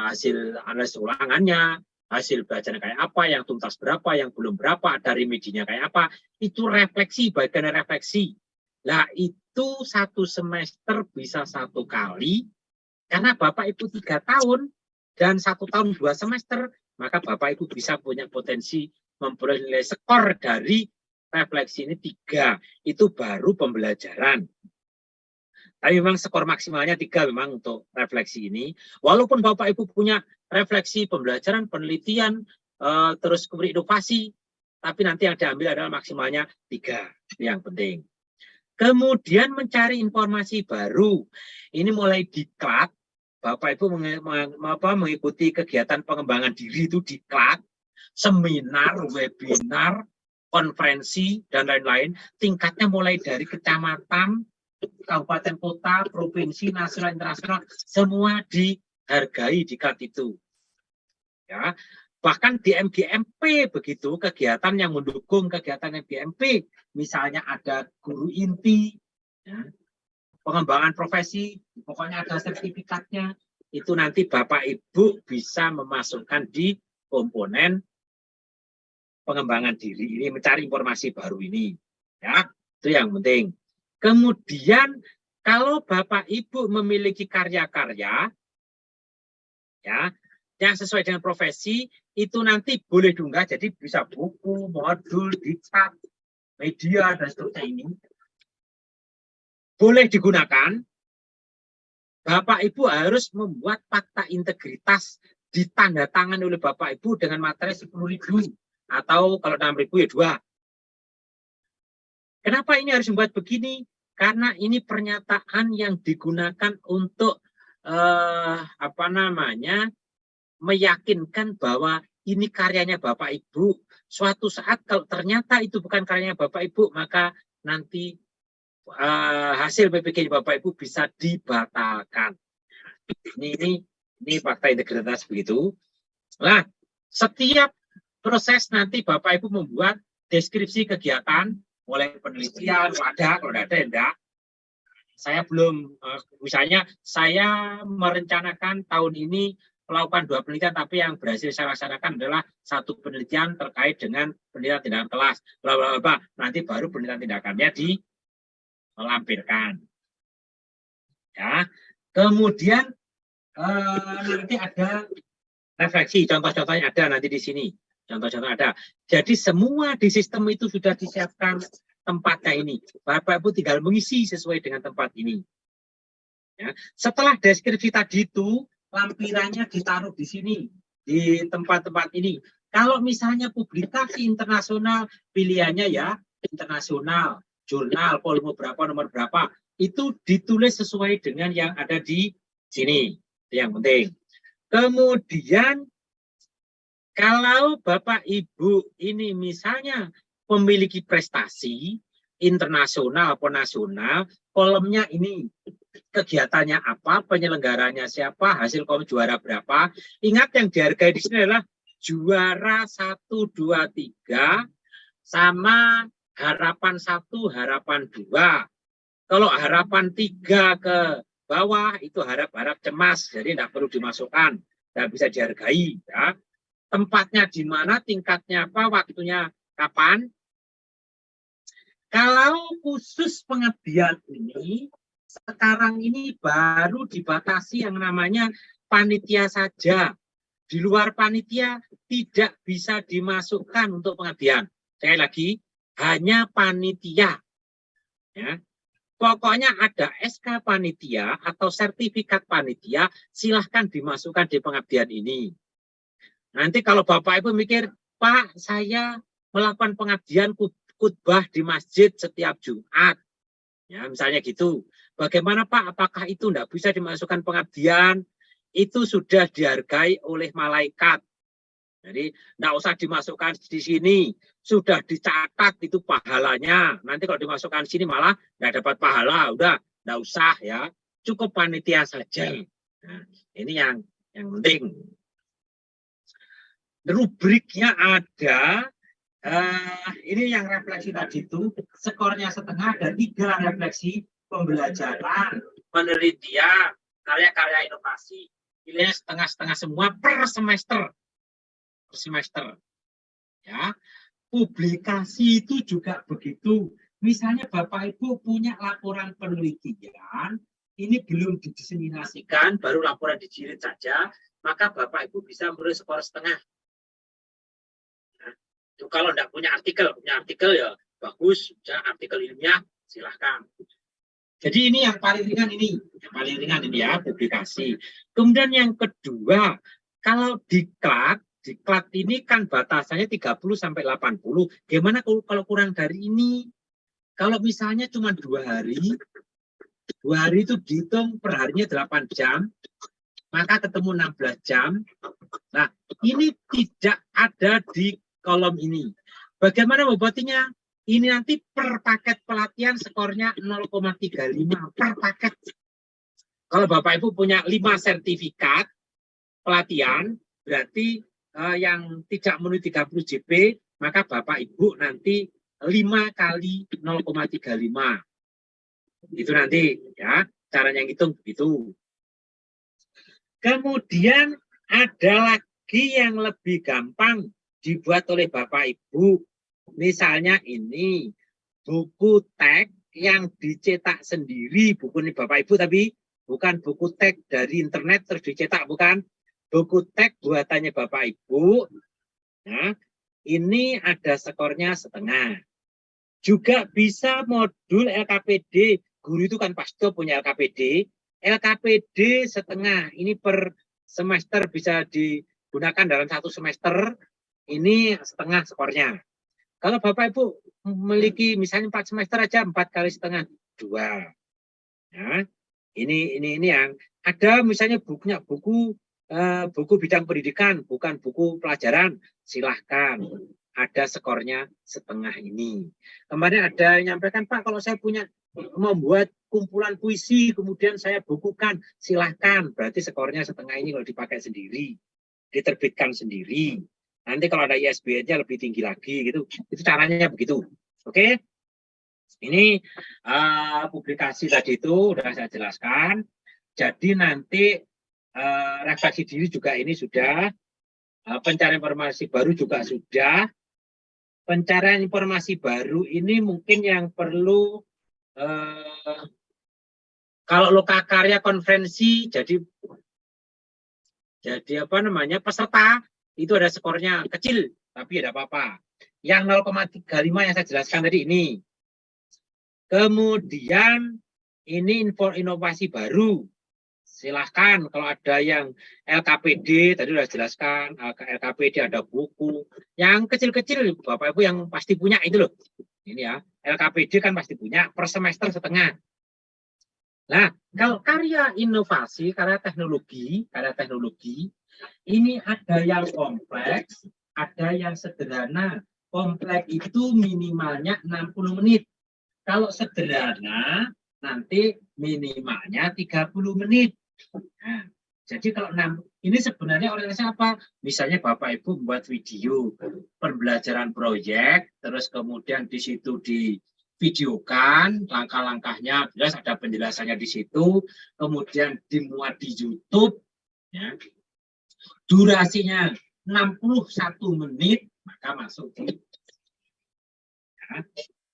hasil analisis ulangannya, hasil belajarnya kayak apa, yang tuntas berapa, yang belum berapa, ada remedinya kayak apa. Itu refleksi, bagian refleksi. Nah, itu 1 semester bisa 1 kali, karena Bapak Ibu 3 tahun dan 1 tahun 2 semester, maka Bapak Ibu bisa punya potensi memperoleh nilai skor dari refleksi ini 3. Itu baru pembelajaran. Tapi memang skor maksimalnya 3 memang untuk refleksi ini. Walaupun Bapak Ibu punya refleksi, pembelajaran, penelitian, terus kemudian inovasi, tapi nanti yang diambil adalah maksimalnya 3. Yang penting. Kemudian mencari informasi baru. Ini mulai diklat. Bapak Ibu mengikuti kegiatan pengembangan diri itu diklat, seminar, webinar, konferensi, dan lain-lain. Tingkatnya mulai dari kecamatan, kabupaten, kota, provinsi, nasional, internasional, semua dihargai diklat itu. Ya, bahkan di MGMP begitu, kegiatan yang mendukung kegiatan MGMP, misalnya ada guru inti, ya, pengembangan profesi, pokoknya ada sertifikatnya, itu nanti Bapak Ibu bisa memasukkan di komponen pengembangan diri ini, mencari informasi baru ini. Ya, itu yang penting. Kemudian kalau Bapak Ibu memiliki karya-karya ya yang sesuai dengan profesi, itu nanti boleh diunggah, jadi bisa buku, modul, diktat, media, dan seterusnya ini. Boleh digunakan. Bapak Ibu harus membuat fakta integritas ditandatangani oleh Bapak Ibu dengan materai 10.000 atau kalau 6.000 ya 2. Kenapa ini harus membuat begini? Karena ini pernyataan yang digunakan untuk meyakinkan bahwa ini karyanya Bapak Ibu. Suatu saat kalau ternyata itu bukan karyanya Bapak Ibu, maka nanti hasil PPG Bapak Ibu bisa dibatalkan. Ini fakta integritas begitu. Nah, setiap proses nanti Bapak Ibu membuat deskripsi kegiatan, mulai penelitian, ada, kalau tidak ada, enggak. Saya belum, misalnya saya merencanakan tahun ini melakukan 2 penelitian, tapi yang berhasil saya laksanakan adalah 1 penelitian terkait dengan penelitian tindakan kelas, bla bla bla. Nanti baru penelitian tindakannya melampirkan. Ya, kemudian nanti ada refleksi, contoh-contohnya ada nanti di sini. Contoh-contoh ada. Jadi semua di sistem itu sudah disiapkan tempatnya ini. Bapak Ibu tinggal mengisi sesuai dengan tempat ini. Ya. Setelah deskripsi tadi itu, lampirannya ditaruh di sini, di tempat-tempat ini. Kalau misalnya publikasi internasional, pilihannya ya internasional, jurnal, volume berapa, nomor berapa, itu ditulis sesuai dengan yang ada di sini. Itu yang penting. Kemudian, kalau Bapak Ibu ini misalnya memiliki prestasi internasional atau nasional, kolomnya ini kegiatannya apa, penyelenggaranya siapa, hasil juara berapa. Ingat yang dihargai di sini adalah juara 1, 2, 3 sama harapan 1, harapan 2. Kalau harapan 3 ke bawah itu harap-harap cemas, jadi tidak perlu dimasukkan, tidak bisa dihargai. Ya. Tempatnya di mana, tingkatnya apa, waktunya kapan. Kalau khusus pengabdian ini, sekarang ini baru dibatasi yang namanya panitia saja. Di luar panitia tidak bisa dimasukkan untuk pengabdian. Sekali lagi, hanya panitia. Ya. Pokoknya ada SK panitia atau sertifikat panitia, silahkan dimasukkan di pengabdian ini. Nanti kalau Bapak Ibu mikir, Pak, saya melakukan pengabdian khutbah di masjid setiap Jumat. Ya, misalnya gitu. Bagaimana Pak, apakah itu tidak bisa dimasukkan pengabdian? Itu sudah dihargai oleh malaikat. Jadi tidak usah dimasukkan di sini. Sudah dicatat itu pahalanya. Nanti kalau dimasukkan di sini malah tidak dapat pahala. Udah, tidak usah ya. Cukup panitia saja. Nah, ini yang penting. Rubriknya ada. Ini yang refleksi tadi itu, skornya setengah, ada 3 refleksi, pembelajaran, penelitian, karya-karya inovasi. Nilainya setengah-setengah semua per semester. Per semester. Ya. Publikasi itu juga begitu. Misalnya Bapak Ibu punya laporan penelitian, ini belum didiseminasikan, baru laporan dijilid saja, maka Bapak Ibu bisa menulis skor setengah. Kalau tidak punya artikel ya bagus, artikel ilmiah silahkan. Jadi ini yang paling ringan ini, ya publikasi. Kemudian yang kedua, kalau diklat ini kan batasannya 30 sampai 80. Gimana kalau kurang dari ini? Kalau misalnya cuma 2 hari, 2 hari itu dihitung per harinya 8 jam, maka ketemu 16 jam. Nah, ini tidak ada di kolom ini. Bagaimana membuatnya? Ini nanti per paket pelatihan skornya 0,35 per paket. Kalau Bapak Ibu punya 5 sertifikat pelatihan, berarti yang tidak memenuhi 30 JP, maka Bapak Ibu nanti 5 kali 0,35. Itu nanti ya, caranya ngitung begitu. Kemudian ada lagi yang lebih gampang dibuat oleh Bapak Ibu. Misalnya ini buku teks yang dicetak sendiri, buku ini Bapak Ibu, tapi bukan buku teks dari internet terus dicetak, bukan. Buku teks buatannya Bapak Ibu. Nah, ini ada skornya setengah. Juga bisa modul LKPD. Guru itu kan pasti punya LKPD. LKPD setengah. Ini per semester bisa digunakan dalam satu semester. Ini setengah skornya. Kalau Bapak Ibu memiliki misalnya 4 semester aja, 4 kali setengah 2. Nah, ini yang ada misalnya buku bidang pendidikan, bukan buku pelajaran, silahkan. Ada skornya setengah ini. Kemarin ada yang nyampaikan, Pak, kalau saya punya membuat kumpulan puisi, kemudian saya bukukan, silahkan. Berarti skornya setengah ini kalau dipakai sendiri, diterbitkan sendiri. Nanti kalau ada ISBN-nya lebih tinggi lagi, gitu. Itu caranya begitu. Oke? Ini publikasi tadi itu sudah saya jelaskan. Jadi nanti refleksi diri juga ini sudah. Pencarian informasi baru juga sudah. Pencarian informasi baru ini mungkin yang perlu kalau lokakarya konferensi jadi apa namanya peserta itu ada skornya kecil tapi ada apa-apa. Yang 0,35 yang saya jelaskan tadi ini. Kemudian ini inovasi baru. Silahkan kalau ada yang LKPD, tadi sudah jelaskan, LKPD ada buku. Yang kecil-kecil, Bapak Ibu yang pasti punya itu loh. Ini ya, LKPD kan pasti punya, per semester setengah. Nah, kalau karya inovasi, karya teknologi, ini ada yang kompleks, ada yang sederhana. Kompleks itu minimalnya 60 menit. Kalau sederhana, nanti minimalnya 30 menit. Nah, jadi kalau ini sebenarnya orientasi apa? Misalnya Bapak Ibu membuat video pembelajaran proyek, terus kemudian di situ divideokan langkah-langkahnya, jelas ada penjelasannya di situ, kemudian dimuat di YouTube, ya. Durasinya 61 menit, maka masuk di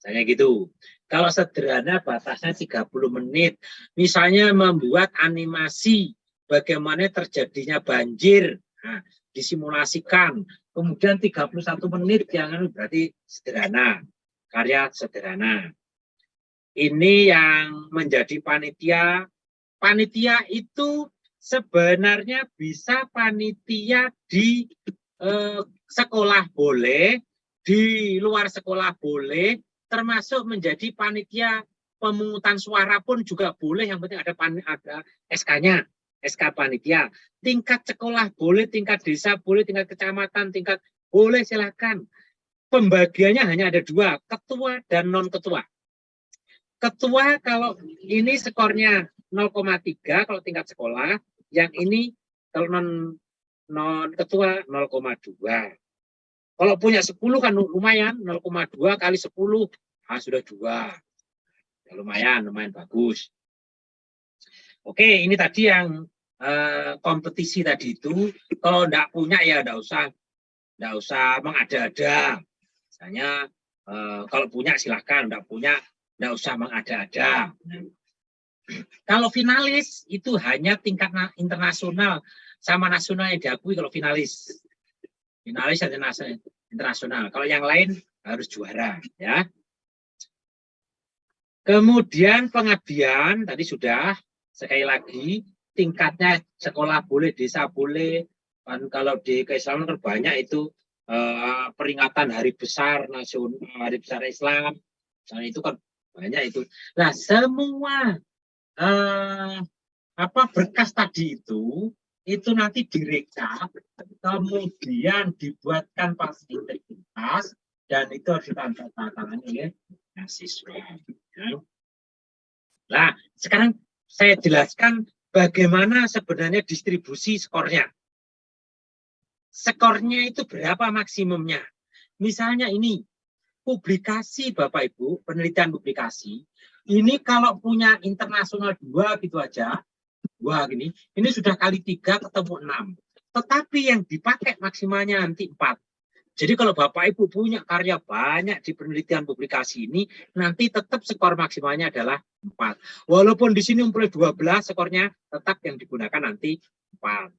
saya gitu. Kalau sederhana batasnya 30 menit. Misalnya membuat animasi bagaimana terjadinya banjir. Nah, disimulasikan. Kemudian 31 menit jangan berarti sederhana. Karya sederhana. Ini yang menjadi panitia. Panitia itu sebenarnya bisa panitia di sekolah boleh, di luar sekolah boleh, termasuk menjadi panitia pemungutan suara pun juga boleh, yang penting ada SK-nya, SK panitia. Tingkat sekolah boleh, tingkat desa boleh, tingkat kecamatan, tingkat boleh, silakan. Pembagiannya hanya ada 2, ketua dan non ketua. Ketua kalau ini skornya 0,3 kalau tingkat sekolah, yang ini kalau non ketua 0,2. Kalau punya 10 kan lumayan, 0,2 kali 10, sudah 2. Ya, lumayan bagus. Oke, ini tadi yang kompetisi tadi itu. Kalau enggak punya ya enggak usah mengada-ada. Misalnya kalau punya silahkan, enggak punya enggak usah mengada-ada. Kalau finalis itu hanya tingkat internasional sama nasional yang diakui kalau finalis. Finalis internasional. Kalau yang lain harus juara, ya. Kemudian pengabdian tadi sudah, sekali lagi tingkatnya sekolah boleh, desa boleh. Kan kalau di keislaman terbanyak itu peringatan hari besar nasional, hari besar Islam. Misalnya itu kan banyak itu. Nah, semua berkas tadi itu nanti direkap, kemudian dibuatkan pas integritas, dan itu harus ditandatangani oleh mahasiswa. Nah, sekarang saya jelaskan bagaimana sebenarnya distribusi skornya. Skornya itu berapa maksimumnya? Misalnya ini, publikasi Bapak Ibu, penelitian publikasi, ini kalau punya internasional 2 gitu aja, Wah, ini sudah kali 3 ketemu 6. Tetapi yang dipakai maksimalnya nanti 4. Jadi kalau Bapak Ibu punya karya banyak di penelitian publikasi ini, nanti tetap skor maksimalnya adalah 4. Walaupun di sini umpulnya 12, skornya tetap yang digunakan nanti 4.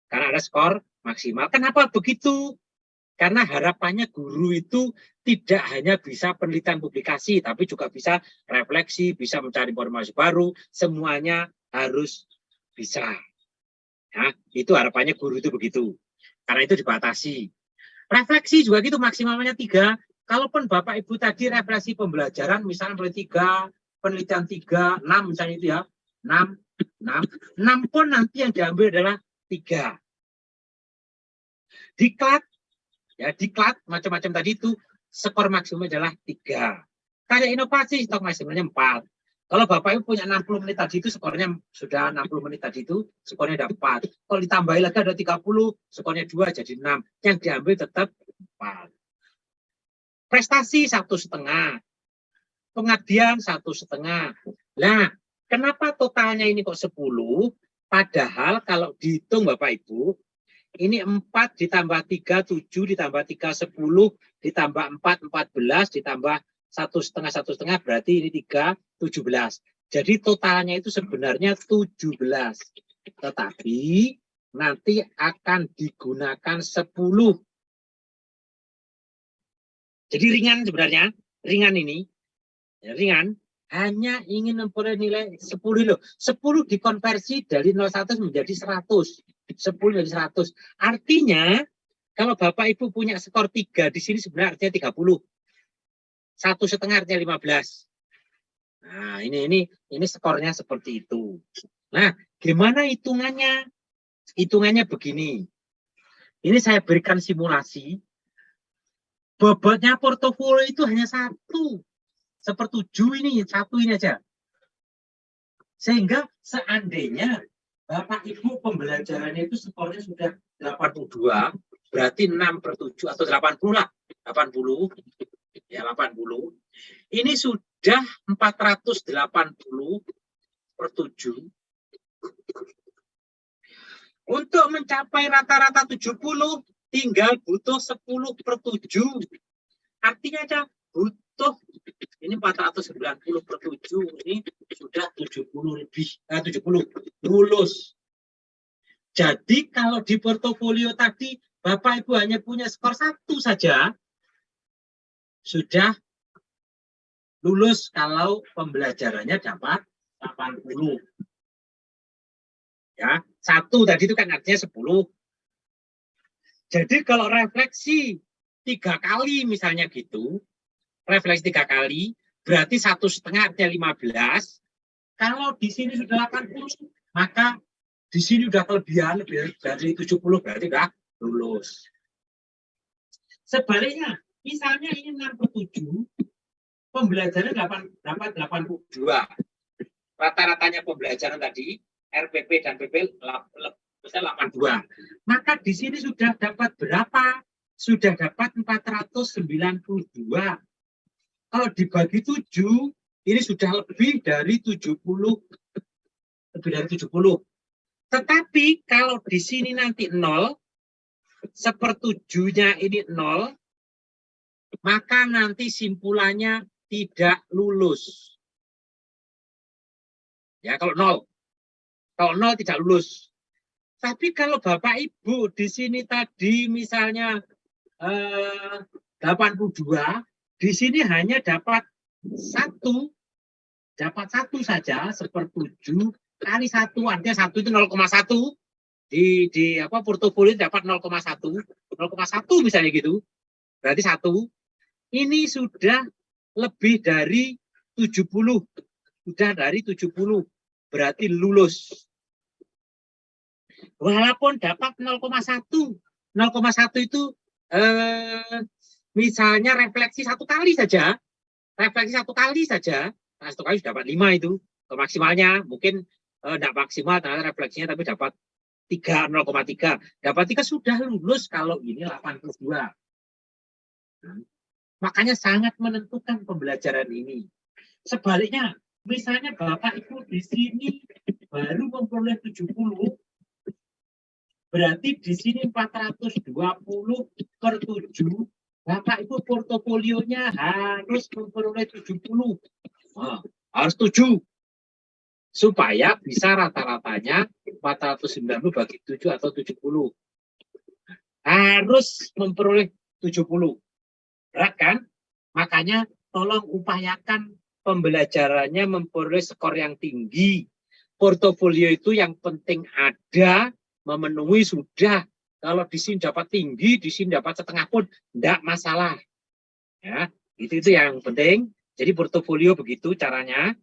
Karena ada skor maksimal. Kenapa begitu? Karena harapannya guru itu tidak hanya bisa penelitian publikasi, tapi juga bisa refleksi, bisa mencari informasi baru, semuanya harus bisa. Ya, itu harapannya guru itu begitu. Karena itu dibatasi. Refleksi juga gitu, maksimalnya 3. Kalaupun Bapak Ibu tadi refleksi pembelajaran, misalnya penelitian 3, 6 misalnya itu ya, 6 pun nanti yang diambil adalah 3. Diklat macam-macam tadi itu skor maksimum adalah 3. Karya inovasi stok maksimalnya 4. Kalau Bapak Ibu punya 60 menit tadi itu skornya sudah 60 menit tadi itu skornya ada 4. Kalau ditambahin lagi ada 30, skornya 2 jadi 6. Yang diambil tetap 4. Prestasi 1,5. Pengabdian 1,5. Nah, kenapa totalnya ini kok 10? Padahal kalau dihitung Bapak Ibu, ini 4 ditambah 3, 7 ditambah 3, 10 ditambah 4, 14 ditambah 1,5 berarti ini 3, 17. Jadi totalnya itu sebenarnya 17. Tetapi nanti akan digunakan 10. Jadi ringan sebenarnya, ringan ini. Ya, ringan, hanya ingin memperoleh nilai 10 loh. 10 dikonversi dari 0,1 menjadi 100. 10 dari 100. Artinya, kalau Bapak Ibu punya skor 3, di sini sebenarnya artinya 30. 1,5 artinya 15. Nah, ini skornya seperti itu. Nah, gimana hitungannya? Hitungannya begini. Ini saya berikan simulasi. Bobotnya portofolio itu hanya 1. 1/7 ini, 1 ini aja. Sehingga seandainya Bapak Ibu pembelajarannya itu skornya sudah 82, berarti 6/7 atau 80 lah. 80. Ya, 80. Ini sudah 480/7. Untuk mencapai rata-rata 70, tinggal butuh 10/7. Artinya aja butuh ini 490/7, ini sudah 70 lebih, 70 lulus. Jadi kalau di portofolio tadi Bapak Ibu hanya punya skor 1 saja, sudah lulus kalau pembelajarannya dapat 80. Ya, 1 tadi itu kan artinya 10. Jadi kalau refleksi 3 kali misalnya gitu, refleksi 3 kali, berarti 1,5 artinya 15. Kalau di sini sudah 80, maka di sini sudah kelebihan lebih dari 70, berarti sudah lulus. Sebaliknya, misalnya ini 6/7, pembelajaran dapat 82. Rata-ratanya pembelajaran tadi, RPP dan PP 82. Maka di sini sudah dapat berapa? Sudah dapat 492. Kalau dibagi 7, ini sudah lebih dari 70. Lebih dari 70. Tetapi kalau di sini nanti 0, 1/7-nya ini 0, maka nanti simpulannya tidak lulus. Ya, kalau 0. Kalau 0 tidak lulus. Tapi kalau Bapak Ibu di sini tadi misalnya 82, di sini hanya dapat 1. Dapat 1 saja, 1/7 kali 1, artinya 1 itu 0,1. Di portofolio dapat 0,1. 0,1 misalnya gitu. Berarti 1. Ini sudah lebih dari 70. Sudah dari 70. Berarti lulus. Walaupun dapat 0,1. 0,1 itu misalnya refleksi 1 kali saja. Refleksi 1 kali saja. Nah, 1 kali dapat 5 itu. Maksimalnya mungkin tidak maksimal ternyata refleksinya, tapi dapat 3, 0,3. Dapat 3 sudah lulus kalau ini 82. Makanya sangat menentukan pembelajaran ini. Sebaliknya, Misalnya Bapak Ibu di sini baru memperoleh 70, berarti di sini 420 per 7, Bapak Ibu portofolionya harus memperoleh 70. Nah, harus 7. Supaya bisa rata-ratanya 490 bagi 7 atau 70. Harus memperoleh 70. Berat kan? Makanya tolong upayakan pembelajarannya memperoleh skor yang tinggi. Portofolio itu yang penting ada, memenuhi sudah. Kalau di sini dapat tinggi, di sini dapat setengah pun tidak masalah. Ya, itu yang penting. Jadi portofolio begitu caranya.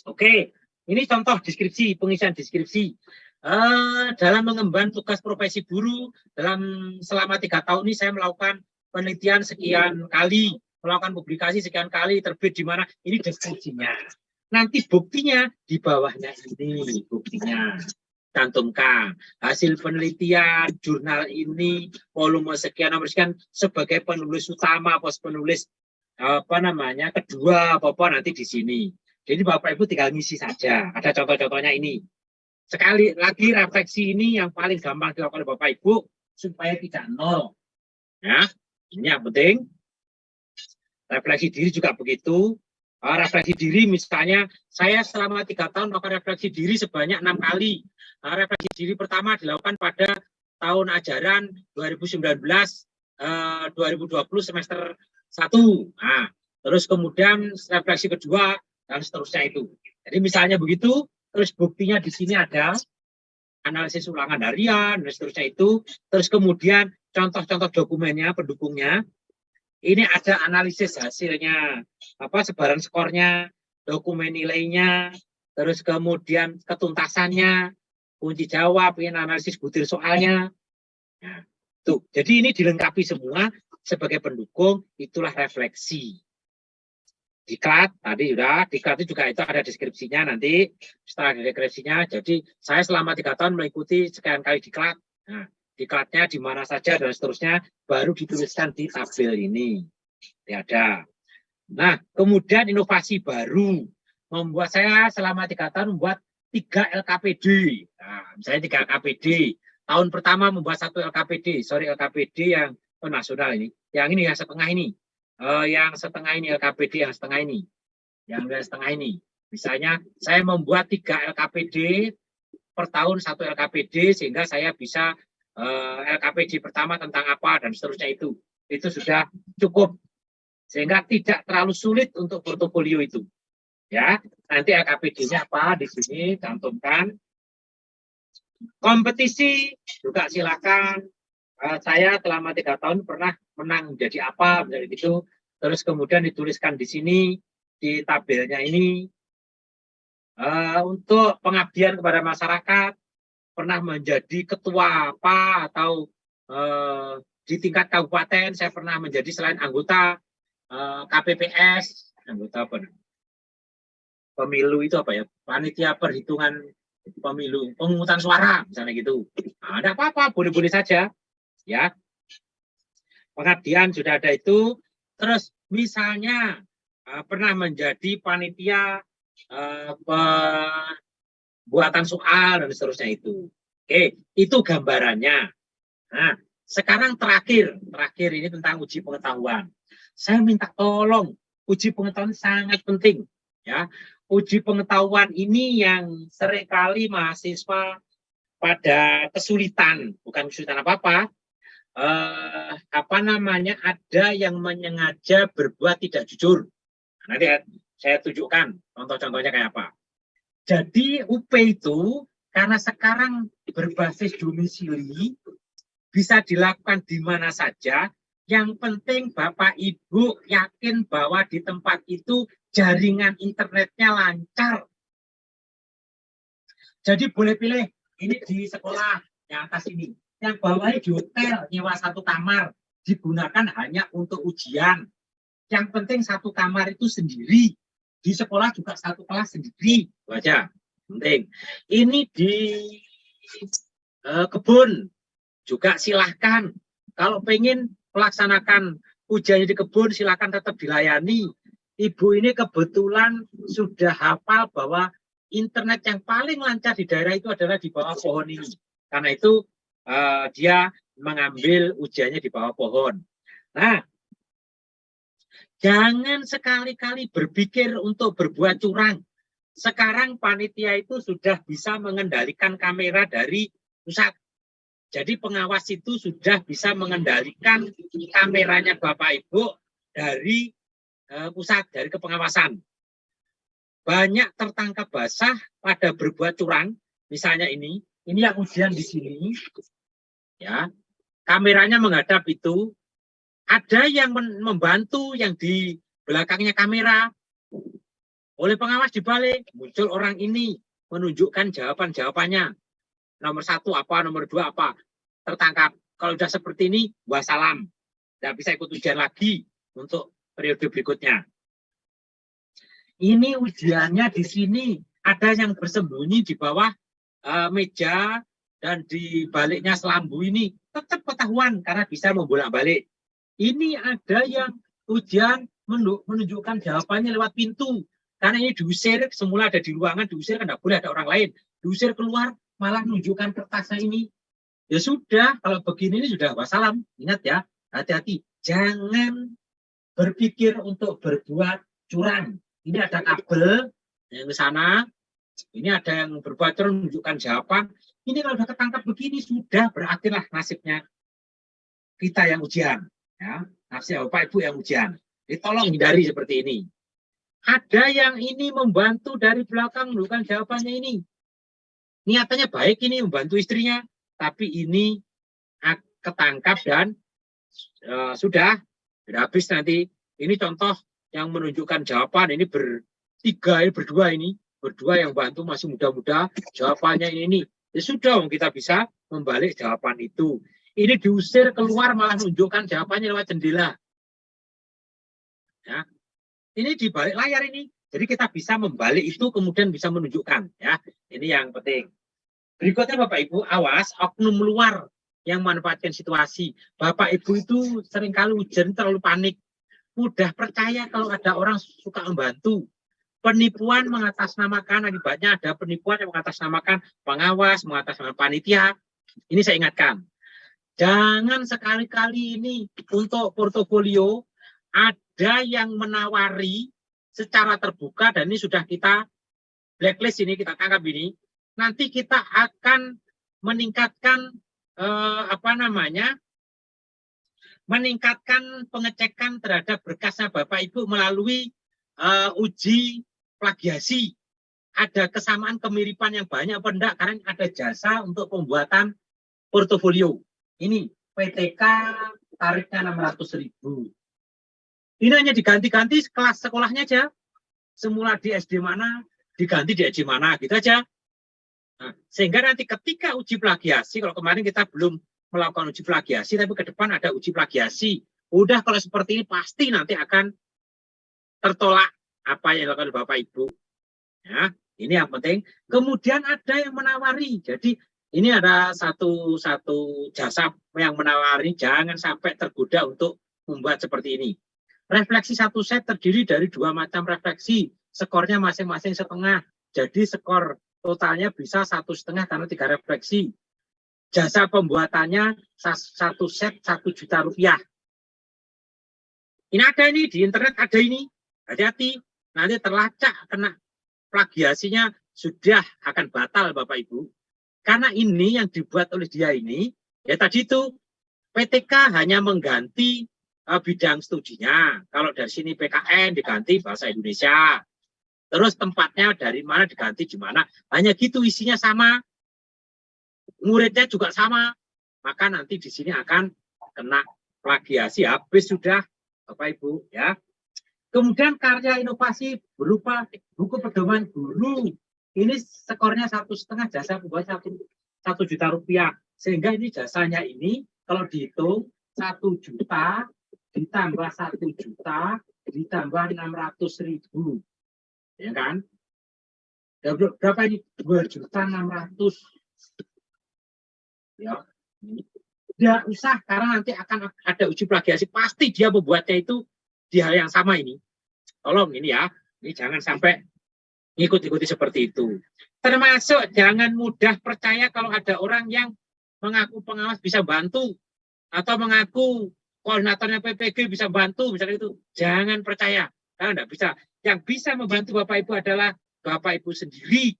Oke, ini contoh deskripsi, pengisian deskripsi. Dalam mengemban tugas profesi guru, selama 3 tahun ini saya melakukan penelitian sekian kali, melakukan publikasi sekian kali, terbit di mana, ini deskripsinya. Nanti buktinya di bawahnya ini, buktinya. Cantumkan hasil penelitian jurnal ini, volume sekian, nomor sekian, sebagai penulis utama, pos penulis kedua, apa nanti di sini. Jadi Bapak Ibu tinggal ngisi saja. Ada contoh-contohnya ini. Sekali lagi refleksi ini yang paling gampang dilakukan oleh Bapak Ibu supaya tidak nol. Ya, ini yang penting. Refleksi diri juga begitu. Refleksi diri misalnya saya selama 3 tahun melakukan refleksi diri sebanyak 6 kali. Refleksi diri pertama dilakukan pada tahun ajaran 2019-2020 semester 1. Nah, terus kemudian refleksi kedua dan seterusnya itu. Jadi misalnya begitu, terus buktinya di sini ada analisis ulangan harian dan seterusnya itu. Terus kemudian contoh-contoh dokumennya, pendukungnya. Ini ada analisis hasilnya, sebaran skornya, dokumen nilainya, terus kemudian ketuntasannya, kunci jawab, ini analisis butir soalnya. Nah, tuh, jadi ini dilengkapi semua sebagai pendukung, itulah refleksi. Diklat tadi sudah, diklat itu juga itu ada deskripsinya nanti setelah deskripsinya. Jadi saya selama 3 tahun mengikuti sekian kali diklat. Nah, diklatnya di mana saja dan seterusnya baru dituliskan di tabel ini. Ada. Nah, kemudian inovasi baru membuat saya selama 3 tahun membuat 3 LKPD. Nah, misalnya 3 LKPD. Tahun pertama membuat 1 LKPD, LKPD yang nasional ini. Yang ini yang setengah ini. Yang setengah ini LKPD, yang setengah ini. Yang setengah ini. Misalnya saya membuat 3 LKPD per tahun 1 LKPD sehingga saya bisa LKPD pertama tentang apa dan seterusnya itu sudah cukup sehingga tidak terlalu sulit untuk portofolio itu. Ya, nanti LKPD-nya apa di sini cantumkan. Kompetisi juga silakan. Saya selama 3 tahun pernah menang jadi apa, menjadi itu. Terus kemudian dituliskan di sini di tabelnya ini. Untuk pengabdian kepada masyarakat, pernah menjadi ketua apa atau di tingkat kabupaten saya pernah menjadi selain anggota KPPS, anggota apa? Pemilu itu apa ya? Panitia perhitungan pemilu, pemungutan suara misalnya gitu. Nah, ada apa-apa, boleh-boleh saja, ya. Pengabdian sudah ada itu. Terus misalnya pernah menjadi panitia buatan soal dan seterusnya itu. Oke, itu gambarannya. Nah, sekarang terakhir ini tentang uji pengetahuan. Saya minta tolong, uji pengetahuan sangat penting, ya. Uji pengetahuan ini yang seringkali mahasiswa pada kesulitan, bukan kesulitan apa-apa. Ada yang menyengaja berbuat tidak jujur. Nanti saya tunjukkan contoh-contohnya kayak apa. Jadi UP itu karena sekarang berbasis domisili bisa dilakukan di mana saja. Yang penting Bapak Ibu yakin bahwa di tempat itu jaringan internetnya lancar. Jadi boleh pilih ini di sekolah yang atas ini. Yang bawahnya di hotel nyewa 1 kamar digunakan hanya untuk ujian. Yang penting 1 kamar itu sendiri. Di sekolah juga 1 kelas sendiri. Itu aja. Penting. Ini di kebun juga silahkan. Kalau pengen melaksanakan ujiannya di kebun silahkan tetap dilayani. Ibu ini kebetulan sudah hafal bahwa internet yang paling lancar di daerah itu adalah di bawah pohon ini. Karena itu dia mengambil ujiannya di bawah pohon. Nah, jangan sekali-kali berpikir untuk berbuat curang. Sekarang panitia itu sudah bisa mengendalikan kamera dari pusat. Jadi pengawas itu sudah bisa mengendalikan kameranya Bapak Ibu dari pusat, dari kepengawasan. Banyak tertangkap basah pada berbuat curang. Misalnya ini yang ujian di sini, ya, kameranya menghadap itu. Ada yang membantu yang di belakangnya kamera. Oleh pengawas dibalik, muncul orang ini menunjukkan jawaban-jawabannya. Nomor 1 apa, nomor 2 apa. Tertangkap. Kalau sudah seperti ini, wassalam. Tidak bisa ikut ujian lagi untuk periode berikutnya. Ini ujiannya di sini. Ada yang bersembunyi di bawah meja dan di baliknya selambu ini. Tetap ketahuan karena bisa membolak-balik. Ini ada yang ujian menunjukkan jawabannya lewat pintu. Karena ini diusir, semula ada di ruangan, diusir kan tidak boleh ada orang lain. Diusir keluar, malah menunjukkan kertasnya ini. Ya sudah, kalau begini ini sudah wassalam. Ingat ya, hati-hati. Jangan berpikir untuk berbuat curang. Ini ada kabel yang ke sana. Ini ada yang berbuat curang menunjukkan jawaban. Ini kalau sudah ketangkap begini, sudah berakhirlah nasibnya kita yang ujian. Ya, nasib Bapak Ibu yang ujian. Jadi tolong hindari seperti ini. Ada yang ini membantu dari belakang menunjukkan jawabannya ini. Niatannya baik ini membantu istrinya, tapi ini ketangkap dan sudah habis nanti. Ini contoh yang menunjukkan jawaban ini berdua yang bantu masih muda-muda, jawabannya ini. Ya sudah, kita bisa membalik jawaban itu. Ini diusir keluar malah menunjukkan jawabannya lewat jendela. Ya. Ini di balik layar ini. Jadi kita bisa membalik itu kemudian bisa menunjukkan. Ya, ini yang penting. Berikutnya Bapak Ibu, awas oknum luar yang memanfaatkan situasi. Bapak Ibu itu seringkali ujian terlalu panik. Mudah percaya kalau ada orang suka membantu. Penipuan mengatasnamakan, akibatnya ada penipuan yang mengatasnamakan pengawas, mengatasnamakan panitia. Ini saya ingatkan. Jangan sekali-kali ini untuk portofolio ada yang menawari secara terbuka dan ini sudah kita blacklist ini, kita tangkap ini. Nanti kita akan meningkatkan meningkatkan pengecekan terhadap berkasnya Bapak Ibu melalui uji plagiasi. Ada kesamaan kemiripan yang banyak apa enggak, karena ada jasa untuk pembuatan portofolio. Ini PTK tarifnya 600.000. Ini hanya diganti-ganti kelas sekolahnya aja. Semula di SD mana, diganti di SD mana, gitu aja. Nah, sehingga nanti ketika uji plagiasi, kalau kemarin kita belum melakukan uji plagiasi, tapi ke depan ada uji plagiasi. Udah kalau seperti ini pasti nanti akan tertolak apa yang dilakukan Bapak Ibu. Ya, ini yang penting. Kemudian ada yang menawari. Jadi ini ada satu jasa yang menawari, jangan sampai tergoda untuk membuat seperti ini. Refleksi satu set terdiri dari 2 macam refleksi. Skornya masing-masing setengah. Jadi skor totalnya bisa 1,5 karena 3 refleksi. Jasa pembuatannya 1 set 1 juta rupiah. Ini ada ini, di internet ada ini. Hati-hati, nanti terlacak kena plagiasinya sudah akan batal Bapak Ibu. Karena ini yang dibuat oleh dia ini, ya tadi itu PTK hanya mengganti bidang studinya. Kalau dari sini PKN diganti bahasa Indonesia. Terus tempatnya dari mana diganti di mana. Hanya gitu, isinya sama. Muridnya juga sama. Maka nanti di sini akan kena plagiasi. Habis sudah Bapak Ibu ya. Kemudian karya inovasi berupa buku pedoman guru. Ini skornya 1,5, jasa pembuat 1 juta rupiah. Sehingga ini jasanya ini kalau dihitung 1 juta ditambah 1 juta ditambah 600.000. Ya kan? Berapa ini? 2.600.000. Ya. Tidak usah karena nanti akan ada uji plagiasi. Pasti dia membuatnya itu di hal yang sama ini. Tolong ini ya, ini jangan sampai ikut-ikuti seperti itu. Termasuk jangan mudah percaya kalau ada orang yang mengaku pengawas bisa bantu atau mengaku koordinatornya PPG bisa bantu, misalnya itu. Jangan percaya, karena tidak bisa. Yang bisa membantu Bapak Ibu adalah Bapak Ibu sendiri.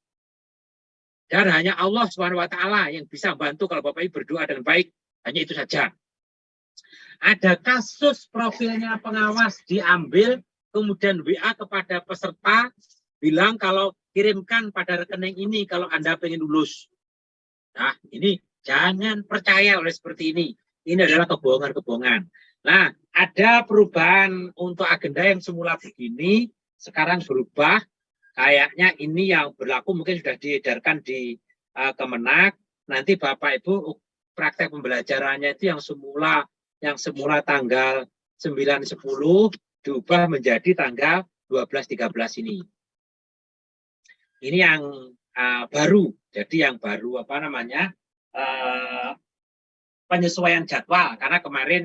Dan hanya Allah Subhanahu wa Ta'ala yang bisa bantu kalau Bapak Ibu berdoa dengan baik. Hanya itu saja. Ada kasus profilnya pengawas diambil, kemudian WA kepada peserta, bilang kalau kirimkan pada rekening ini kalau Anda pengen lulus. Nah, ini jangan percaya oleh seperti ini. Ini adalah kebohongan-kebohongan. Nah, ada perubahan untuk agenda yang semula begini, sekarang berubah. Kayaknya ini yang berlaku mungkin sudah diedarkan di Kemenak. Nanti Bapak Ibu praktek pembelajarannya itu yang semula tanggal 9-10 diubah menjadi tanggal 12-13 ini. Ini yang baru. Jadi yang baru apa namanya? Penyesuaian jadwal, karena kemarin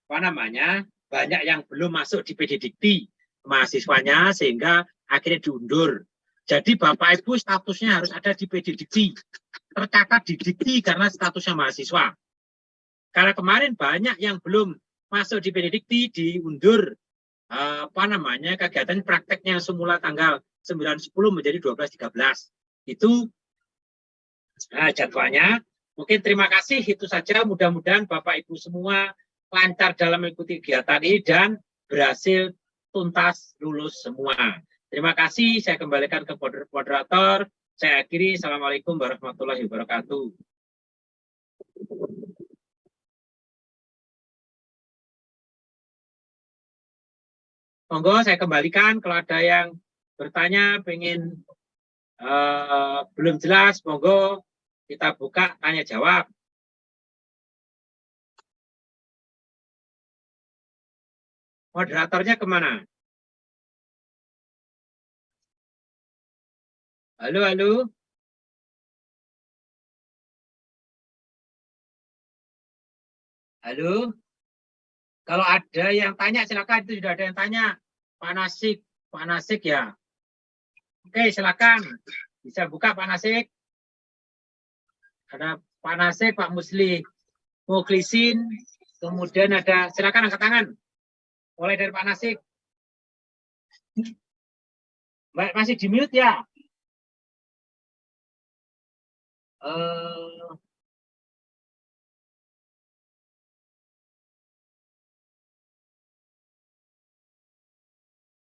apa namanya? Banyak yang belum masuk di PD Dikti mahasiswanya sehingga akhirnya diundur. Jadi Bapak Ibu statusnya harus ada di PD Dikti, tercatat di Dikti karena statusnya mahasiswa. Karena kemarin banyak yang belum masuk di PD Dikti diundur apa namanya kegiatan prakteknya semula tanggal 9-10 menjadi 12-13. Itu jadwalnya. Mungkin terima kasih, itu saja. Mudah-mudahan Bapak Ibu semua lancar dalam mengikuti kegiatan ini dan berhasil tuntas lulus semua. Terima kasih, saya kembalikan ke moderator. Saya akhiri, Assalamualaikum warahmatullahi wabarakatuh. Monggo saya kembalikan, kalau ada yang bertanya, pengen belum jelas, monggo kita buka tanya jawab. Moderatornya kemana? Halo, halo. Halo. Kalau ada yang tanya, silakan. Itu sudah ada yang tanya. Pak Nasik ya. Oke, silakan. Bisa buka Pak Nasik. Ada Pak Nasik, Pak Musli Muklisin. Kemudian ada, silakan angkat tangan. Mulai dari Pak Nasik. Masih di mute ya?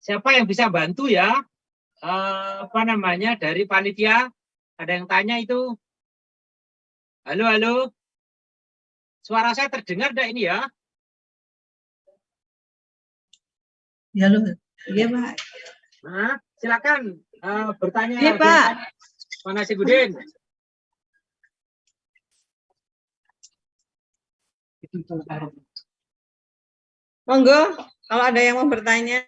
Siapa yang bisa bantu ya? Apa namanya dari panitia? Ada yang tanya itu? Halo, halo. Suara saya terdengar enggak ini ya? Ya, halo. Iya, Pak. Nah, silakan bertanya. Iya, Pak. Mana si Budin? Monggo, kalau ada yang mau bertanya.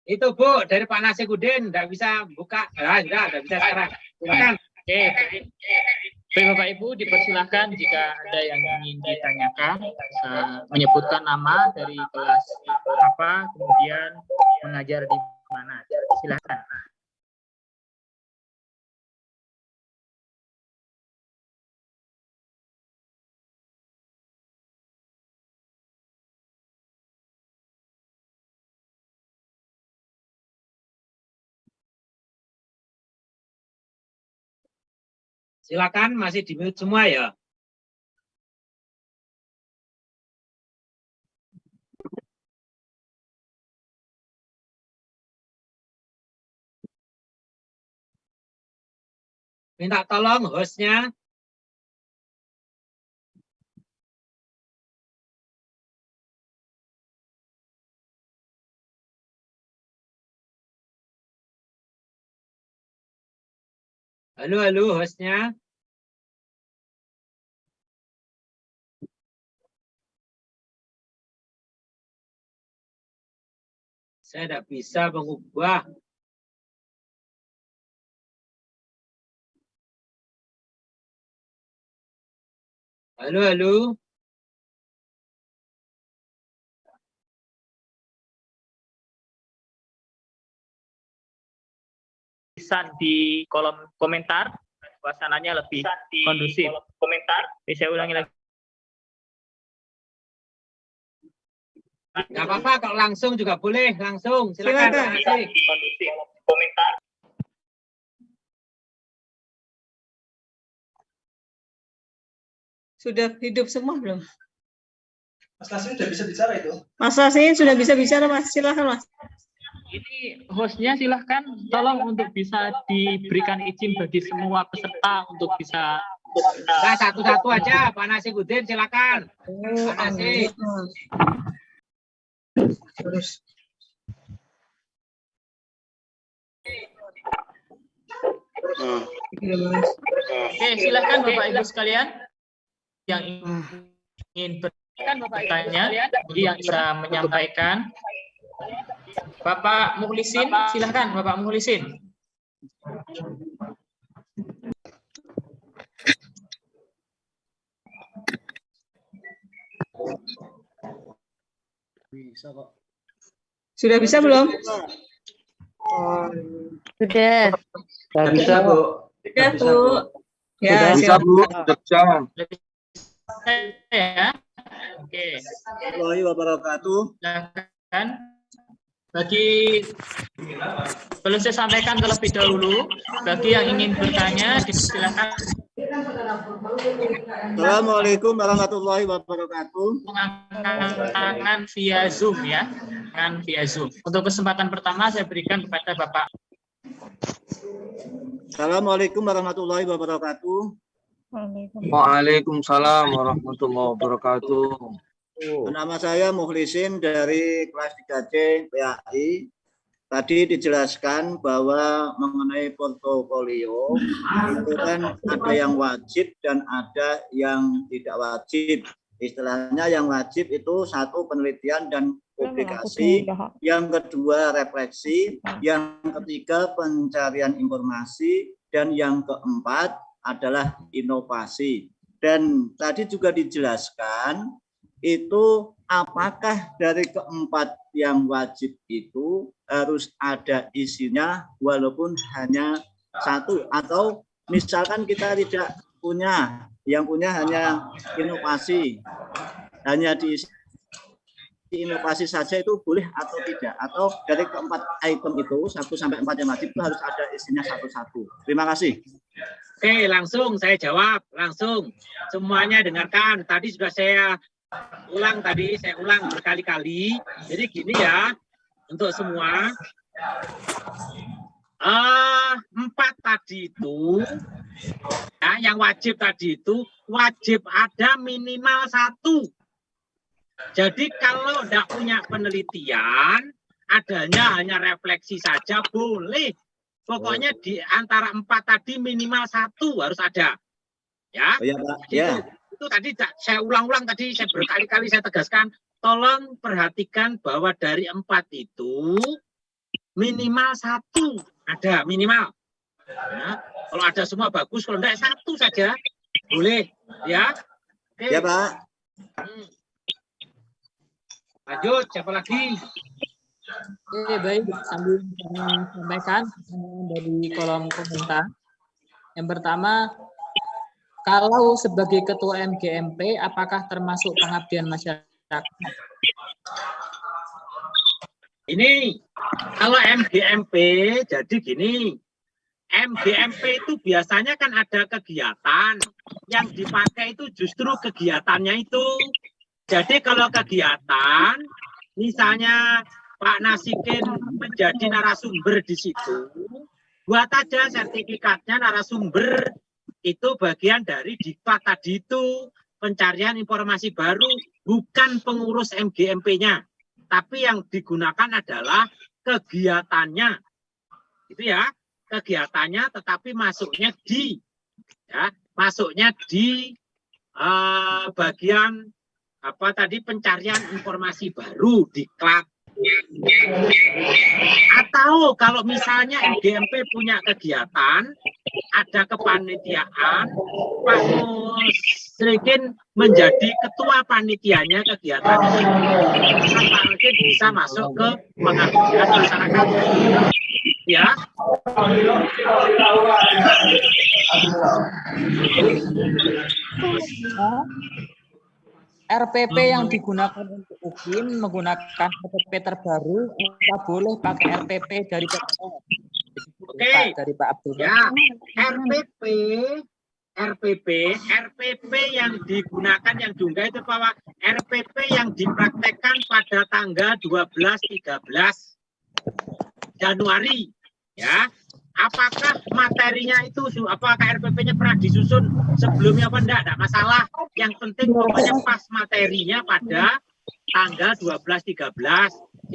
Itu Bu, dari Pak Nasikudin, nggak bisa buka. Nggak bisa sekarang. Silakan. Oke. Baik Bapak Ibu, dipersilahkan jika ada yang ingin ditanyakan, menyebutkan nama dari kelas apa, kemudian mengajar di mana. Silakan. Silakan, masih di mute semua ya. Minta tolong hostnya. Halo, halo hostnya. Saya tidak bisa mengubah. Halo, halo. tulisan di kolom komentar, suasananya lebih kondusif. Oke, saya ulangi lagi. Nggak apa-apa, kalau langsung juga boleh, langsung. Silakan. Silakan. Pak Asri. Komentar. Sudah hidup semua belum? Mas Tasmin sudah bisa bicara itu? Mas Tasmin sudah bisa bicara, Mas. Silakan, Mas. Ini hostnya silahkan tolong untuk bisa diberikan izin bagi semua peserta untuk bisa. Nah, satu-satu aja, Pak Nasibudin, silakan. Pak Nasib. Terus. Oke, silahkan Bapak Ibu sekalian yang ingin bertanya, yang bisa menyampaikan. Bapak Mukhlisin, silahkan Bapak Mukhlisin. Bisa kok. Sudah bisa belum? Sudah. Sudah bisa, Bu. Sudah, Bu. Ya, Bisa, Bu. Bisa. Lebih ya. Oke. Warahmatullahi wabarakatuh. Silakan. Bagi perlu saya sampaikan terlebih dahulu, bagi yang ingin bertanya, silakan Assalamualaikum warahmatullahi wabarakatuh. mengangkat tangan via Zoom ya, tangan via Zoom. Untuk kesempatan pertama saya berikan kepada Bapak. Assalamualaikum warahmatullahi wabarakatuh. Waalaikumsalam warahmatullahi wabarakatuh. Nama saya Mukhlisin dari kelas 3C PAI. Tadi dijelaskan bahwa mengenai portofolio itu kan ada yang wajib dan ada yang tidak wajib. Istilahnya yang wajib itu satu penelitian dan publikasi, yang kedua refleksi, yang ketiga pencarian informasi, dan yang keempat adalah inovasi. Dan tadi juga dijelaskan itu apakah dari keempat yang wajib itu harus ada isinya walaupun hanya satu, atau misalkan kita tidak punya, yang punya hanya inovasi, hanya diisi inovasi saja, itu boleh atau tidak, atau dari keempat item itu 1 sampai 4 yang wajib itu harus ada isinya satu-satu. Terima kasih. Oke, langsung saya jawab, langsung. Semuanya dengarkan. Tadi sudah saya ulang berkali-kali. Jadi gini ya, untuk semua 4 tadi itu ya, yang wajib tadi itu wajib ada minimal 1. Jadi kalau tidak punya penelitian, adanya hanya refleksi saja boleh. Pokoknya di antara 4 tadi minimal 1 harus ada. Ya. Oh, ya, Pak. Jadi Ya. itu tadi saya ulang-ulang tadi, saya berkali-kali saya tegaskan, tolong perhatikan bahwa dari 4 itu minimal 1 ada, minimal. Ya, kalau ada semua bagus, kalau enggak 1 saja boleh, ya. Oke. Ya, Pak. Lanjut, siapa lagi? Oke, baik, sambil kami sampaikan dari kolom komentar. Yang pertama, kalau sebagai ketua MGMP, apakah termasuk pengabdian masyarakat? Ini kalau MGMP, jadi gini, MGMP itu biasanya kan ada kegiatan, yang dipakai itu justru kegiatannya itu. Jadi kalau kegiatan, misalnya Pak Nasikin menjadi narasumber di situ, buat aja sertifikatnya narasumber. Itu bagian dari diklat tadi itu, pencarian informasi baru, bukan pengurus MGMP-nya. Tapi yang digunakan adalah kegiatannya. Itu ya, kegiatannya tetapi masuknya di bagian apa tadi, pencarian informasi baru, diklat. Atau kalau misalnya MGMP punya kegiatan, ada kepanitiaan, Pak Musrikin menjadi ketua panitianya kegiatan itu, Pak Musrikin bisa masuk ke pengabdian masyarakat. Ya. RPP yang digunakan untuk UKIN menggunakan RPP terbaru, kita boleh pakai RPP dari PPL. Oke. Dari Pak Abdul. Ya, RPP yang digunakan yang diunggah itu bahwa RPP yang dipraktekkan pada tanggal 12-13 Januari, ya. Apakah materinya itu, apakah RPP-nya pernah disusun sebelumnya apa enggak masalah. Yang penting pokoknya pas materinya pada tanggal 12-13.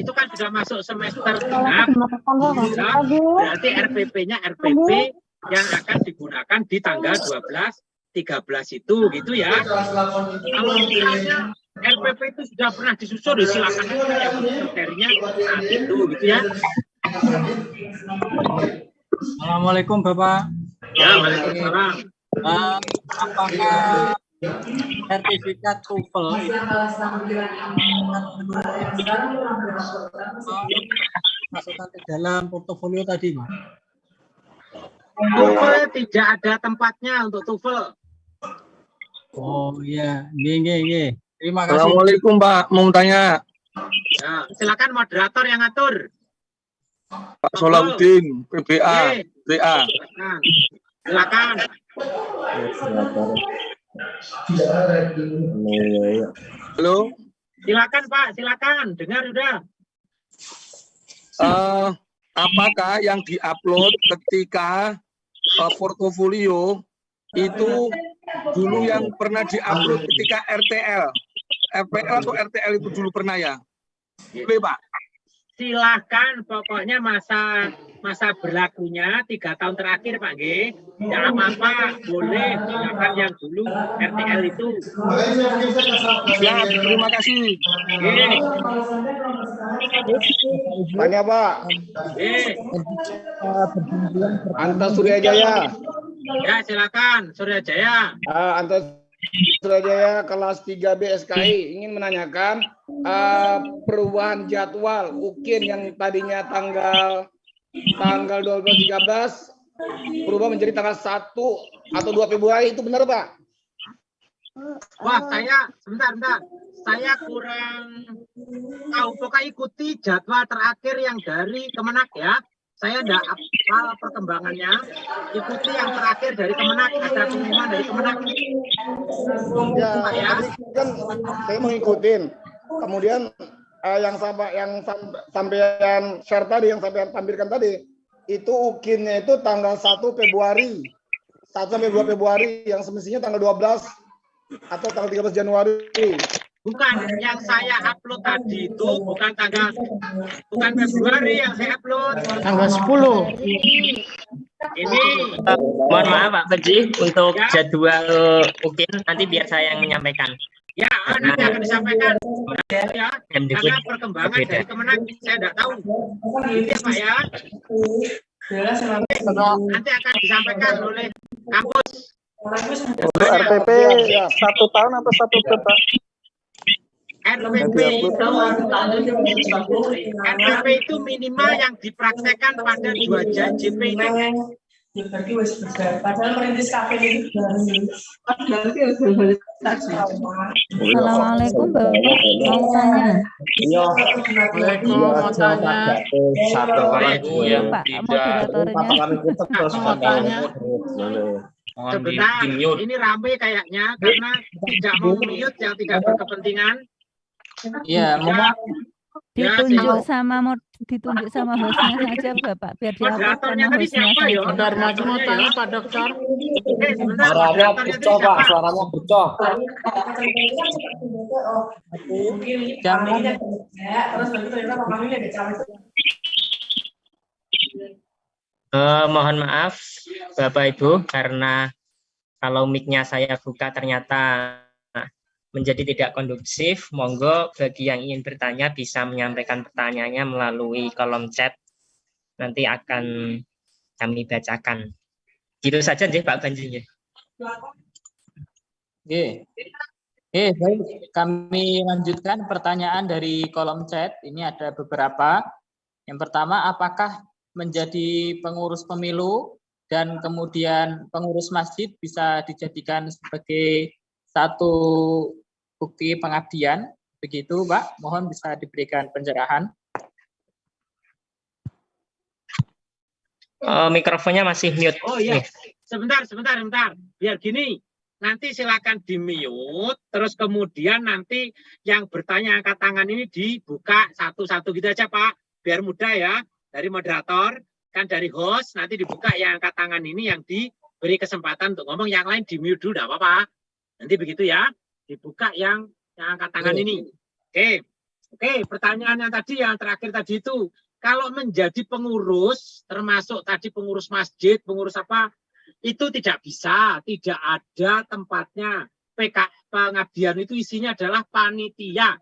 Itu kan sudah masuk semester genap. Berarti RPP-nya RPP yang akan digunakan di tanggal 12-13 itu, gitu ya. Kalau misalnya RPP itu sudah pernah disusun, silakan aja yang materinya itu, gitu ya. Assalamualaikum Bapak. Ya, waalaikumsalam. Apakah sertifikat TOEFL itu masukkan ke dalam portofolio tadi, Mas? TOEFL tidak ada tempatnya untuk TOEFL. Oh iya, nggih. Terima kasih. Assalamualaikum Pak, mau tanya. Ya, silakan moderator yang ngatur. Pak Solahuddin, PBA, PA. Silakan. Halo. Silakan Pak, silakan. Dengar udah. Apakah yang diupload ketika portofolio itu dulu yang pernah diupload ketika RTL atau RTL itu dulu pernah ya? Boleh Pak? Silahkan, pokoknya masa berlakunya 3 tahun terakhir Pak G. Tidak apa-apa, boleh silakan yang dulu RTL itu. Ya, terima kasih. Tanya Pak. Antas Suryajaya. Ya, silakan Suryajaya. Antas Suryajaya kelas 3B SKI ingin menanyakan perubahan jadwal UKIN yang tadinya tanggal 12-13 berubah menjadi tanggal 1 atau 2 Februari, itu benar Pak? Wah, sebentar. Saya kurang tahu, pokoknya ikuti jadwal terakhir yang dari Kemenak ya. Saya tidak hafal perkembangannya. Ikuti yang terakhir dari Kemenak, ada pengumuman dari Kemenak. Ya, kan saya mengikutin. Kemudian yang sampean share tadi, yang sampean tampilkan tadi, itu UKIN-nya itu tanggal 1 Februari. 1 sampai 2 Februari, yang semestinya tanggal 12 atau tanggal 13 Januari. Bukan, yang saya upload tadi itu bukan Februari yang saya upload. Tanggal 10. Ini. Mohon maaf Pak Beji, untuk Ya. jadwal UKIN nanti biar saya yang menyampaikan. Ya, nanti akan disampaikan. Ya, Mendikbud karena perkembangan berbeda. dari Kemenak saya tidak tahu. Itu ya Pak ya. Nanti akan disampaikan oleh kampus. Untuk RPP 1 tahun atau 1 tahun Pak? RPP itu minimal yang dipraktekkan pada 2 JP itu. Assalamualaikum Bapak, mau tanya. Waalaikumsalam, mau tanya. Pak moderatornya. Mau tanya. Sebentar, ini ramai kayaknya karena tidak mau mute yang tidak berkepentingan. Iya, Ditunjuk sama hostnya saja Bapak, biar diatur sama Moderatornya tadi hostnya siapa ya? saja. Bentar, mau tanya Pak Dokter. Sebentar, moderatornya tadi siapa? Suaranya pecah. Mohon maaf Bapak Ibu, karena kalau mic-nya saya buka ternyata menjadi tidak kondusif. Monggo bagi yang ingin bertanya bisa menyampaikan pertanyaannya melalui kolom chat. Nanti akan kami bacakan. Gitu saja nggih Pak Banji. Baik, kami lanjutkan pertanyaan dari kolom chat. Ini ada beberapa. Yang pertama, apakah menjadi pengurus pemilu dan kemudian pengurus masjid bisa dijadikan sebagai satu bukti pengabdian. Begitu, Pak. Mohon bisa diberikan pencerahan. Mikrofonnya masih mute. Oh iya, sebentar. Biar gini, nanti silakan di-mute, terus kemudian nanti yang bertanya angkat tangan ini dibuka satu-satu gitu aja, Pak. Biar mudah ya, dari moderator, kan dari host, nanti dibuka yang angkat tangan ini yang diberi kesempatan untuk ngomong, yang lain di-mute dulu, enggak apa-apa. Nanti begitu ya, dibuka yang angkat tangan ini. Oke, pertanyaan yang tadi, yang terakhir tadi itu, kalau menjadi pengurus, termasuk tadi pengurus masjid, pengurus apa, itu tidak bisa, tidak ada tempatnya. Pengabdian itu isinya adalah panitia.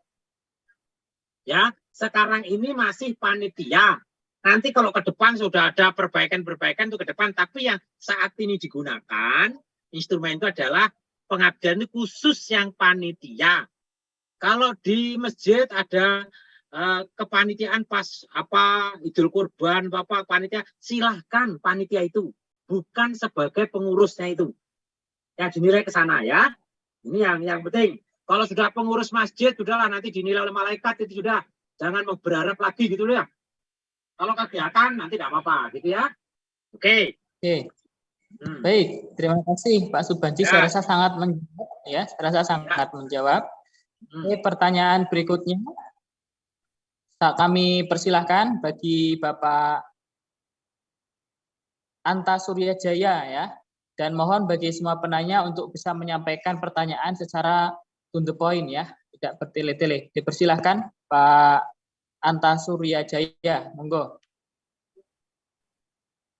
Ya, sekarang ini masih panitia. Nanti kalau ke depan sudah ada perbaikan-perbaikan itu ke depan, tapi yang saat ini digunakan, instrumen itu adalah pengabdian itu khusus yang panitia. Kalau di masjid ada kepanitiaan pas apa Idul Kurban, Bapak panitia, silahkan panitia itu, bukan sebagai pengurusnya itu. Yang dinilai ke sana ya. Ini yang penting. Kalau sudah pengurus masjid, sudahlah nanti dinilai oleh malaikat itu sudah. Jangan mau berharap lagi gitu ya. Kalau kegiatan nanti tidak apa-apa gitu ya. Oke. Baik, terima kasih Pak Subanji. Saya rasa sangat menjawab ya. Saya rasa sangat menjawab. Oke, pertanyaan berikutnya kami persilahkan bagi Bapak Anta Suryajaya ya. Dan mohon bagi semua penanya untuk bisa menyampaikan pertanyaan secara to the point ya, tidak bertele-tele. Dipersilahkan Pak Anta Suryajaya, monggo.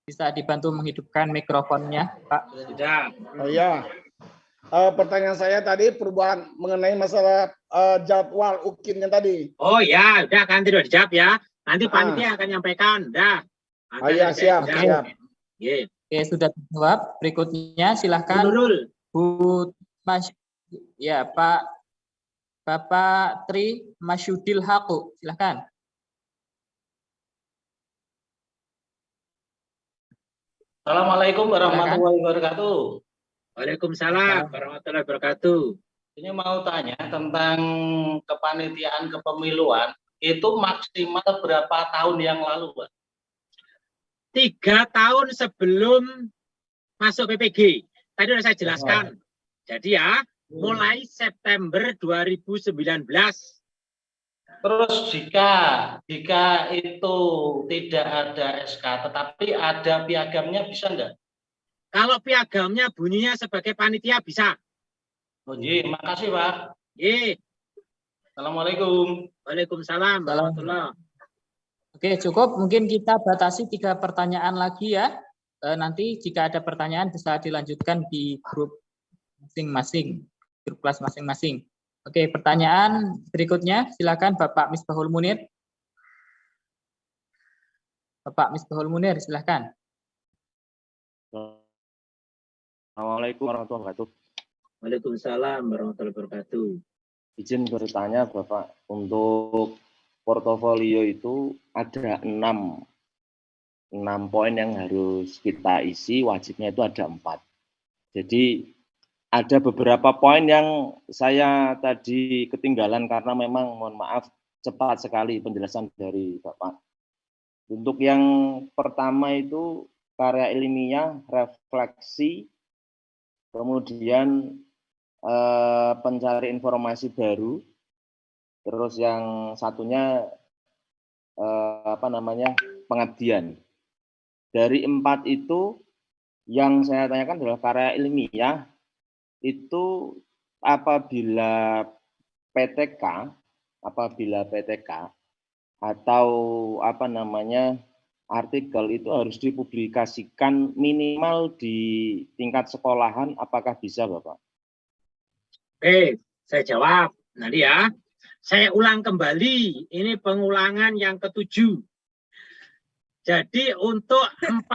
Bisa dibantu menghidupkan mikrofonnya, Pak. Sudah. Oh ya. Pertanyaan saya tadi perubahan mengenai masalah jadwal UKIN yang tadi. Oh ya, udah kan tidak dijawab ya. Nanti panitia akan nyampaikan. Dah. Oh ya, siap. Oke, sudah terjawab. Berikutnya silahkan Bu Mas ya Pak Bapak Tri Masyudil Haku, silahkan. Assalamualaikum warahmatullahi wabarakatuh. Waalaikumsalam warahmatullahi wabarakatuh. Ini mau tanya tentang kepanitiaan kepemiluan, itu maksimal berapa tahun yang lalu, Pak? 3 tahun sebelum masuk PPG. Tadi sudah saya jelaskan. Jadi ya, mulai September 2019. Terus jika itu tidak ada SK, tetapi ada piagamnya, bisa enggak? Kalau piagamnya bunyinya sebagai panitia bisa. Oh iya, makasih Pak. Iya. Assalamualaikum. Waalaikumsalam warahmatullahi. Oke, cukup. Mungkin kita batasi 3 pertanyaan lagi ya. Nanti jika ada pertanyaan bisa dilanjutkan di grup masing-masing, grup kelas masing-masing. Oke, pertanyaan berikutnya silakan Bapak Misbahul Munir. Bapak Misbahul Munir, silakan. Assalamualaikum warahmatullahi wabarakatuh. Waalaikumsalam warahmatullahi wabarakatuh. Izin bertanya Bapak, untuk portofolio itu ada 6 poin yang harus kita isi, wajibnya itu ada 4. Jadi ada beberapa poin yang saya tadi ketinggalan karena memang mohon maaf cepat sekali penjelasan dari Bapak. Untuk yang pertama itu karya ilmiah, refleksi, kemudian pencari informasi baru, terus yang satunya pengabdian. Dari 4 itu yang saya tanyakan adalah karya ilmiah itu apabila PTK atau artikel itu harus dipublikasikan minimal di tingkat sekolahan, apakah bisa Bapak? Oke, saya jawab nanti ya. Saya ulang kembali, ini pengulangan yang ke-7. Jadi untuk 4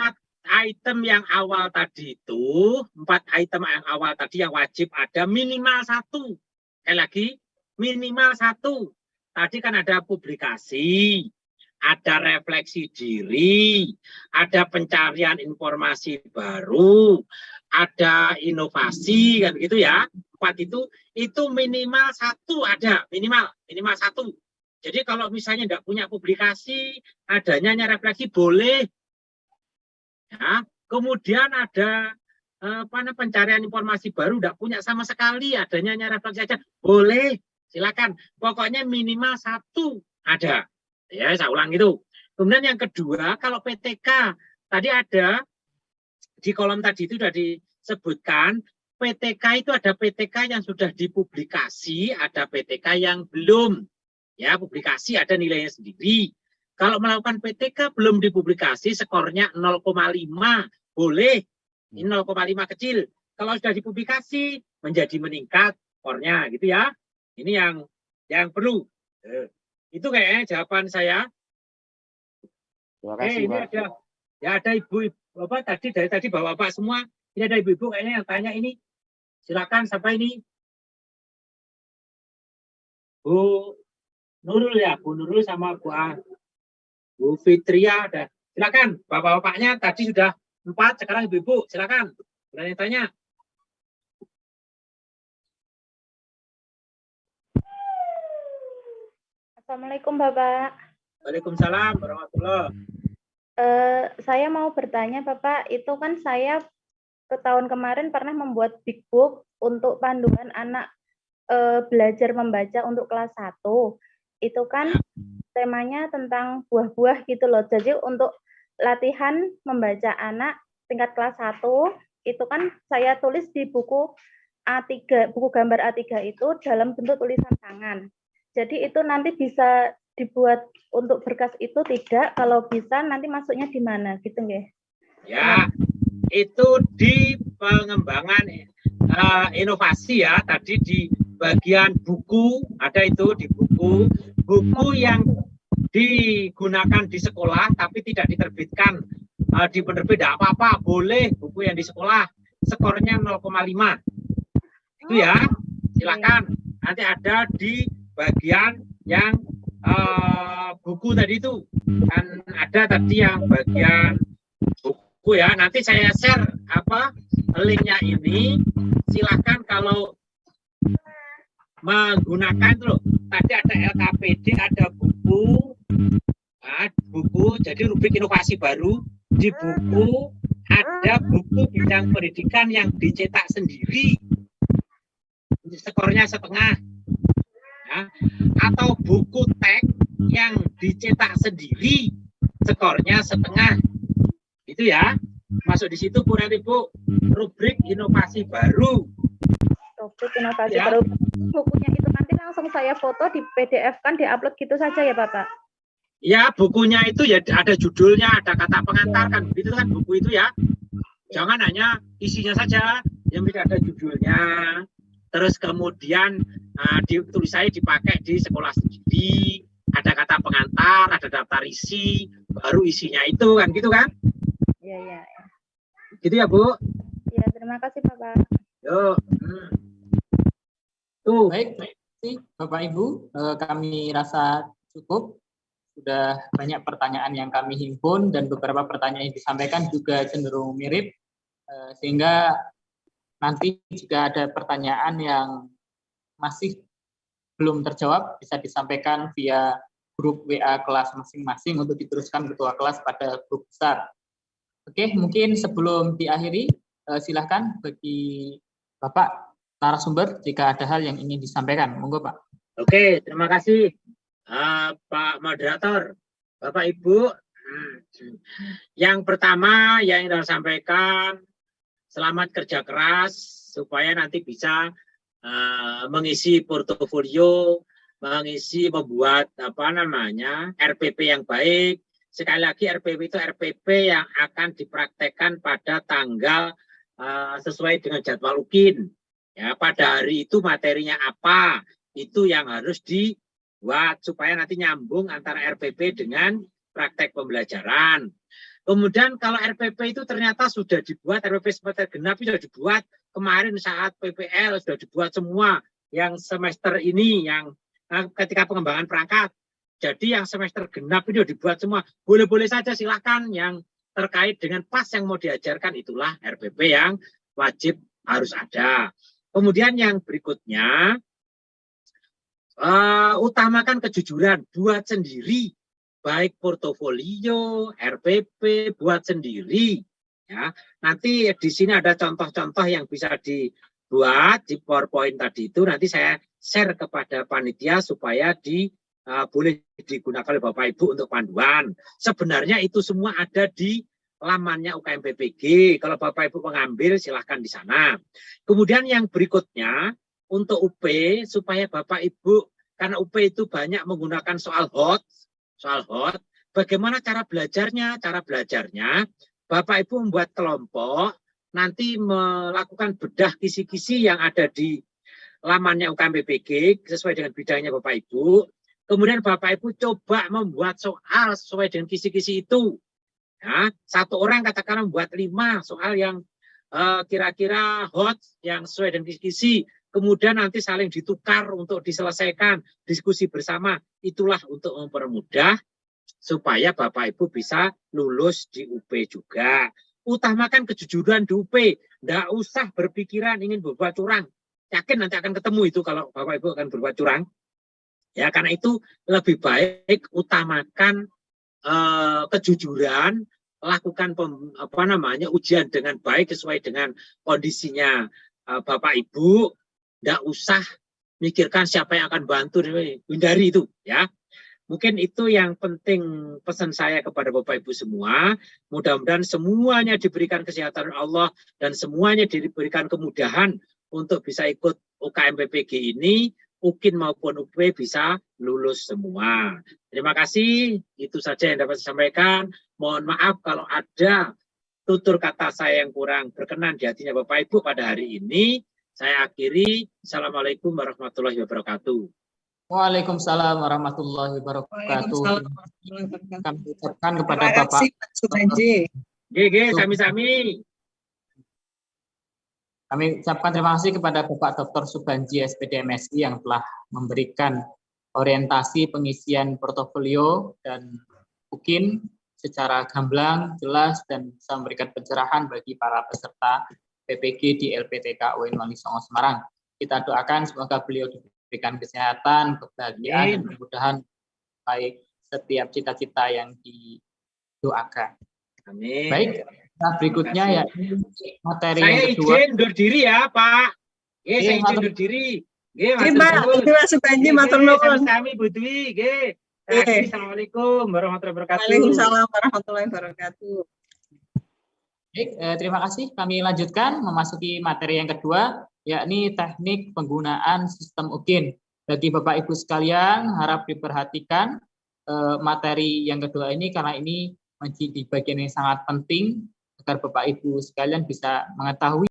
item yang awal tadi itu, 4 item yang awal tadi yang wajib ada minimal 1. Sekali lagi, minimal 1. Tadi kan ada publikasi, ada refleksi diri, ada pencarian informasi baru, ada inovasi, kan gitu ya. 4 itu minimal 1 ada, minimal 1. Jadi kalau misalnya tidak punya publikasi, adanya hanya refleksi boleh. Ya. Kemudian ada pencarian informasi baru, tidak punya sama sekali, adanya hanya refleksi saja, boleh. Silakan. Pokoknya minimal 1 ada. Ya, saya ulang itu. Kemudian yang kedua, kalau PTK tadi ada di kolom tadi itu sudah disebutkan. PTK itu ada PTK yang sudah dipublikasi, ada PTK yang belum. Ya, publikasi ada nilainya sendiri. Kalau melakukan PTK belum dipublikasi, skornya 0,5. Boleh. Ini 0,5 kecil. Kalau sudah dipublikasi, menjadi meningkat skornya, gitu ya. Ini yang perlu. Itu kayaknya jawaban saya. Terima kasih, Ini Pak. ada ibu Bapak tadi dari tadi Bapak semua. Ini ada ibu-ibu kayaknya yang tanya ini. Silakan sampai ini. Bu Nurul ya, Bu Nurul sama Bu Fitria ada. Silakan, bapak-bapaknya tadi sudah 4, sekarang ibu-ibu, silakan. Berani tanya. Assalamualaikum Bapak. Waalaikumsalam warahmatullahi. Saya mau bertanya Bapak, itu kan saya ke tahun kemarin pernah membuat big book untuk panduan anak belajar membaca untuk kelas 1. Itu kan temanya tentang buah-buah gitu loh. Jadi untuk latihan membaca anak tingkat kelas 1, itu kan saya tulis di buku A3, buku gambar A3 itu dalam bentuk tulisan tangan. Jadi itu nanti bisa dibuat untuk berkas itu tidak, kalau bisa nanti masuknya di mana gitu nggih? Ya, itu di pengembangan inovasi ya, tadi di bagian buku, ada itu di buku yang digunakan di sekolah tapi tidak diterbitkan di penerbit, tidak apa-apa, boleh buku yang di sekolah, skornya 0,5. Itu ya, silakan. Nanti ada di bagian yang buku tadi itu, kan ada tadi yang bagian buku ya. Nanti saya share linknya ini. Silakan kalau menggunakan loh. Tadi ada LKPD, ada buku, jadi rubrik inovasi baru. Di buku ada buku bidang pendidikan yang dicetak sendiri, skornya setengah. Ya. Atau buku teks yang dicetak sendiri, skornya setengah. Itu ya. Masuk di situ Bu nanti Bu, rubrik inovasi baru. Rubrik inovasi baru. Bukunya itu nanti langsung saya foto di PDF kan, diupload gitu saja ya Bapak? Ya, bukunya itu ya ada judulnya, ada kata pengantar kan, begitu kan buku itu ya. Jangan hanya isinya saja, yang tidak ada judulnya. Terus kemudian tulisannya dipakai di sekolah sendiri, ada kata pengantar, ada daftar isi, baru isinya itu kan, gitu kan? Iya. Gitu ya Bu? Iya, terima kasih Bapak. Yuk. Tuh. Baik, Bapak Ibu, kami rasa cukup. Sudah banyak pertanyaan yang kami himpun dan beberapa pertanyaan yang disampaikan juga cenderung mirip, sehingga nanti jika ada pertanyaan yang masih belum terjawab bisa disampaikan via grup WA kelas masing-masing untuk diteruskan ketua kelas pada grup besar. Oke, mungkin sebelum diakhiri, silakan bagi Bapak narasumber jika ada hal yang ingin disampaikan. Monggo Pak. Oke, terima kasih. Pak Moderator, Bapak Ibu, yang pertama yang ingin saya sampaikan, selamat kerja keras supaya nanti bisa mengisi portofolio, membuat RPP yang baik. Sekali lagi RPP itu RPP yang akan dipraktekkan pada tanggal sesuai dengan jadwal UKIN. Ya, pada hari itu materinya apa, itu yang harus dibuat supaya nanti nyambung antara RPP dengan praktek pembelajaran. Kemudian kalau RPP itu ternyata sudah dibuat, RPP semester genap sudah dibuat kemarin saat PPL, sudah dibuat semua yang semester ini, yang ketika pengembangan perangkat. Jadi yang semester genap itu dibuat semua. Boleh-boleh saja silahkan yang terkait dengan PAS yang mau diajarkan itulah RPP yang wajib harus ada. Kemudian yang berikutnya, utamakan kejujuran, buat sendiri. Baik portofolio, RPP, buat sendiri. Ya, nanti di sini ada contoh-contoh yang bisa dibuat di PowerPoint tadi itu. Nanti saya share kepada panitia supaya boleh digunakan oleh Bapak Ibu untuk panduan. Sebenarnya itu semua ada di lamannya UKM PPG. Kalau Bapak Ibu mengambil silahkan di sana. Kemudian yang berikutnya untuk UP supaya Bapak Ibu, karena UP itu banyak menggunakan soal hot, bagaimana cara belajarnya? Cara belajarnya Bapak Ibu membuat kelompok, nanti melakukan bedah kisi-kisi yang ada di lamannya UKM PPG sesuai dengan bidangnya Bapak Ibu. Kemudian Bapak Ibu coba membuat soal sesuai dengan kisi-kisi itu. Ya, satu orang katakanlah membuat 5 soal yang kira-kira hot, yang sesuai dengan kisi-kisi. Kemudian nanti saling ditukar untuk diselesaikan, diskusi bersama. Itulah untuk mempermudah supaya Bapak Ibu bisa lulus di UP juga. Utamakan kejujuran di UP. Tidak usah berpikiran ingin berbuat curang. Yakin nanti akan ketemu itu kalau Bapak Ibu akan berbuat curang. Ya, karena itu lebih baik utamakan kejujuran, lakukan ujian dengan baik sesuai dengan kondisinya Bapak Ibu. Tidak usah mikirkan siapa yang akan bantu, hindari itu ya. Mungkin itu yang penting pesan saya kepada Bapak Ibu semua. Mudah-mudahan semuanya diberikan kesehatan Allah dan semuanya diberikan kemudahan untuk bisa ikut UKM PPG ini. UKIN maupun UP bisa lulus semua. Terima kasih. Itu saja yang dapat saya sampaikan. Mohon maaf kalau ada tutur kata saya yang kurang berkenan di hatinya Bapak Ibu pada hari ini. Saya akhiri. Assalamualaikum warahmatullahi wabarakatuh. Waalaikumsalam warahmatullahi wabarakatuh. Kami ucapkan kepada Bapak Subanji. Sami-sami. Kami ucapkan terima kasih kepada Bapak Dr. Subanji SPD MSI yang telah memberikan orientasi pengisian portofolio dan UKIN secara gamblang, jelas, dan bisa memberikan pencerahan bagi para peserta PPG di LPTK UIN Wali Songo Semarang. Kita doakan semoga beliau diberikan kesehatan, kebahagiaan, dan kemudahan baik setiap cita-cita yang didoakan. Amin. Baik. Nah, berikutnya ya materi saya yang kedua. Izin undur diri ya Pak. Saya izin undur diri. Mas Subanji matur nuwun. Kami Bu Dwi. Assalamualaikum warahmatullahi wabarakatuh. Waalaikumsalam warahmatullahi wabarakatuh. Baik, terima kasih. Kami lanjutkan memasuki materi yang kedua, yakni teknik penggunaan sistem UKIN. Bagi Bapak Ibu sekalian, harap diperhatikan materi yang kedua ini karena ini menjadi bagian yang sangat penting agar Bapak Ibu sekalian bisa mengetahui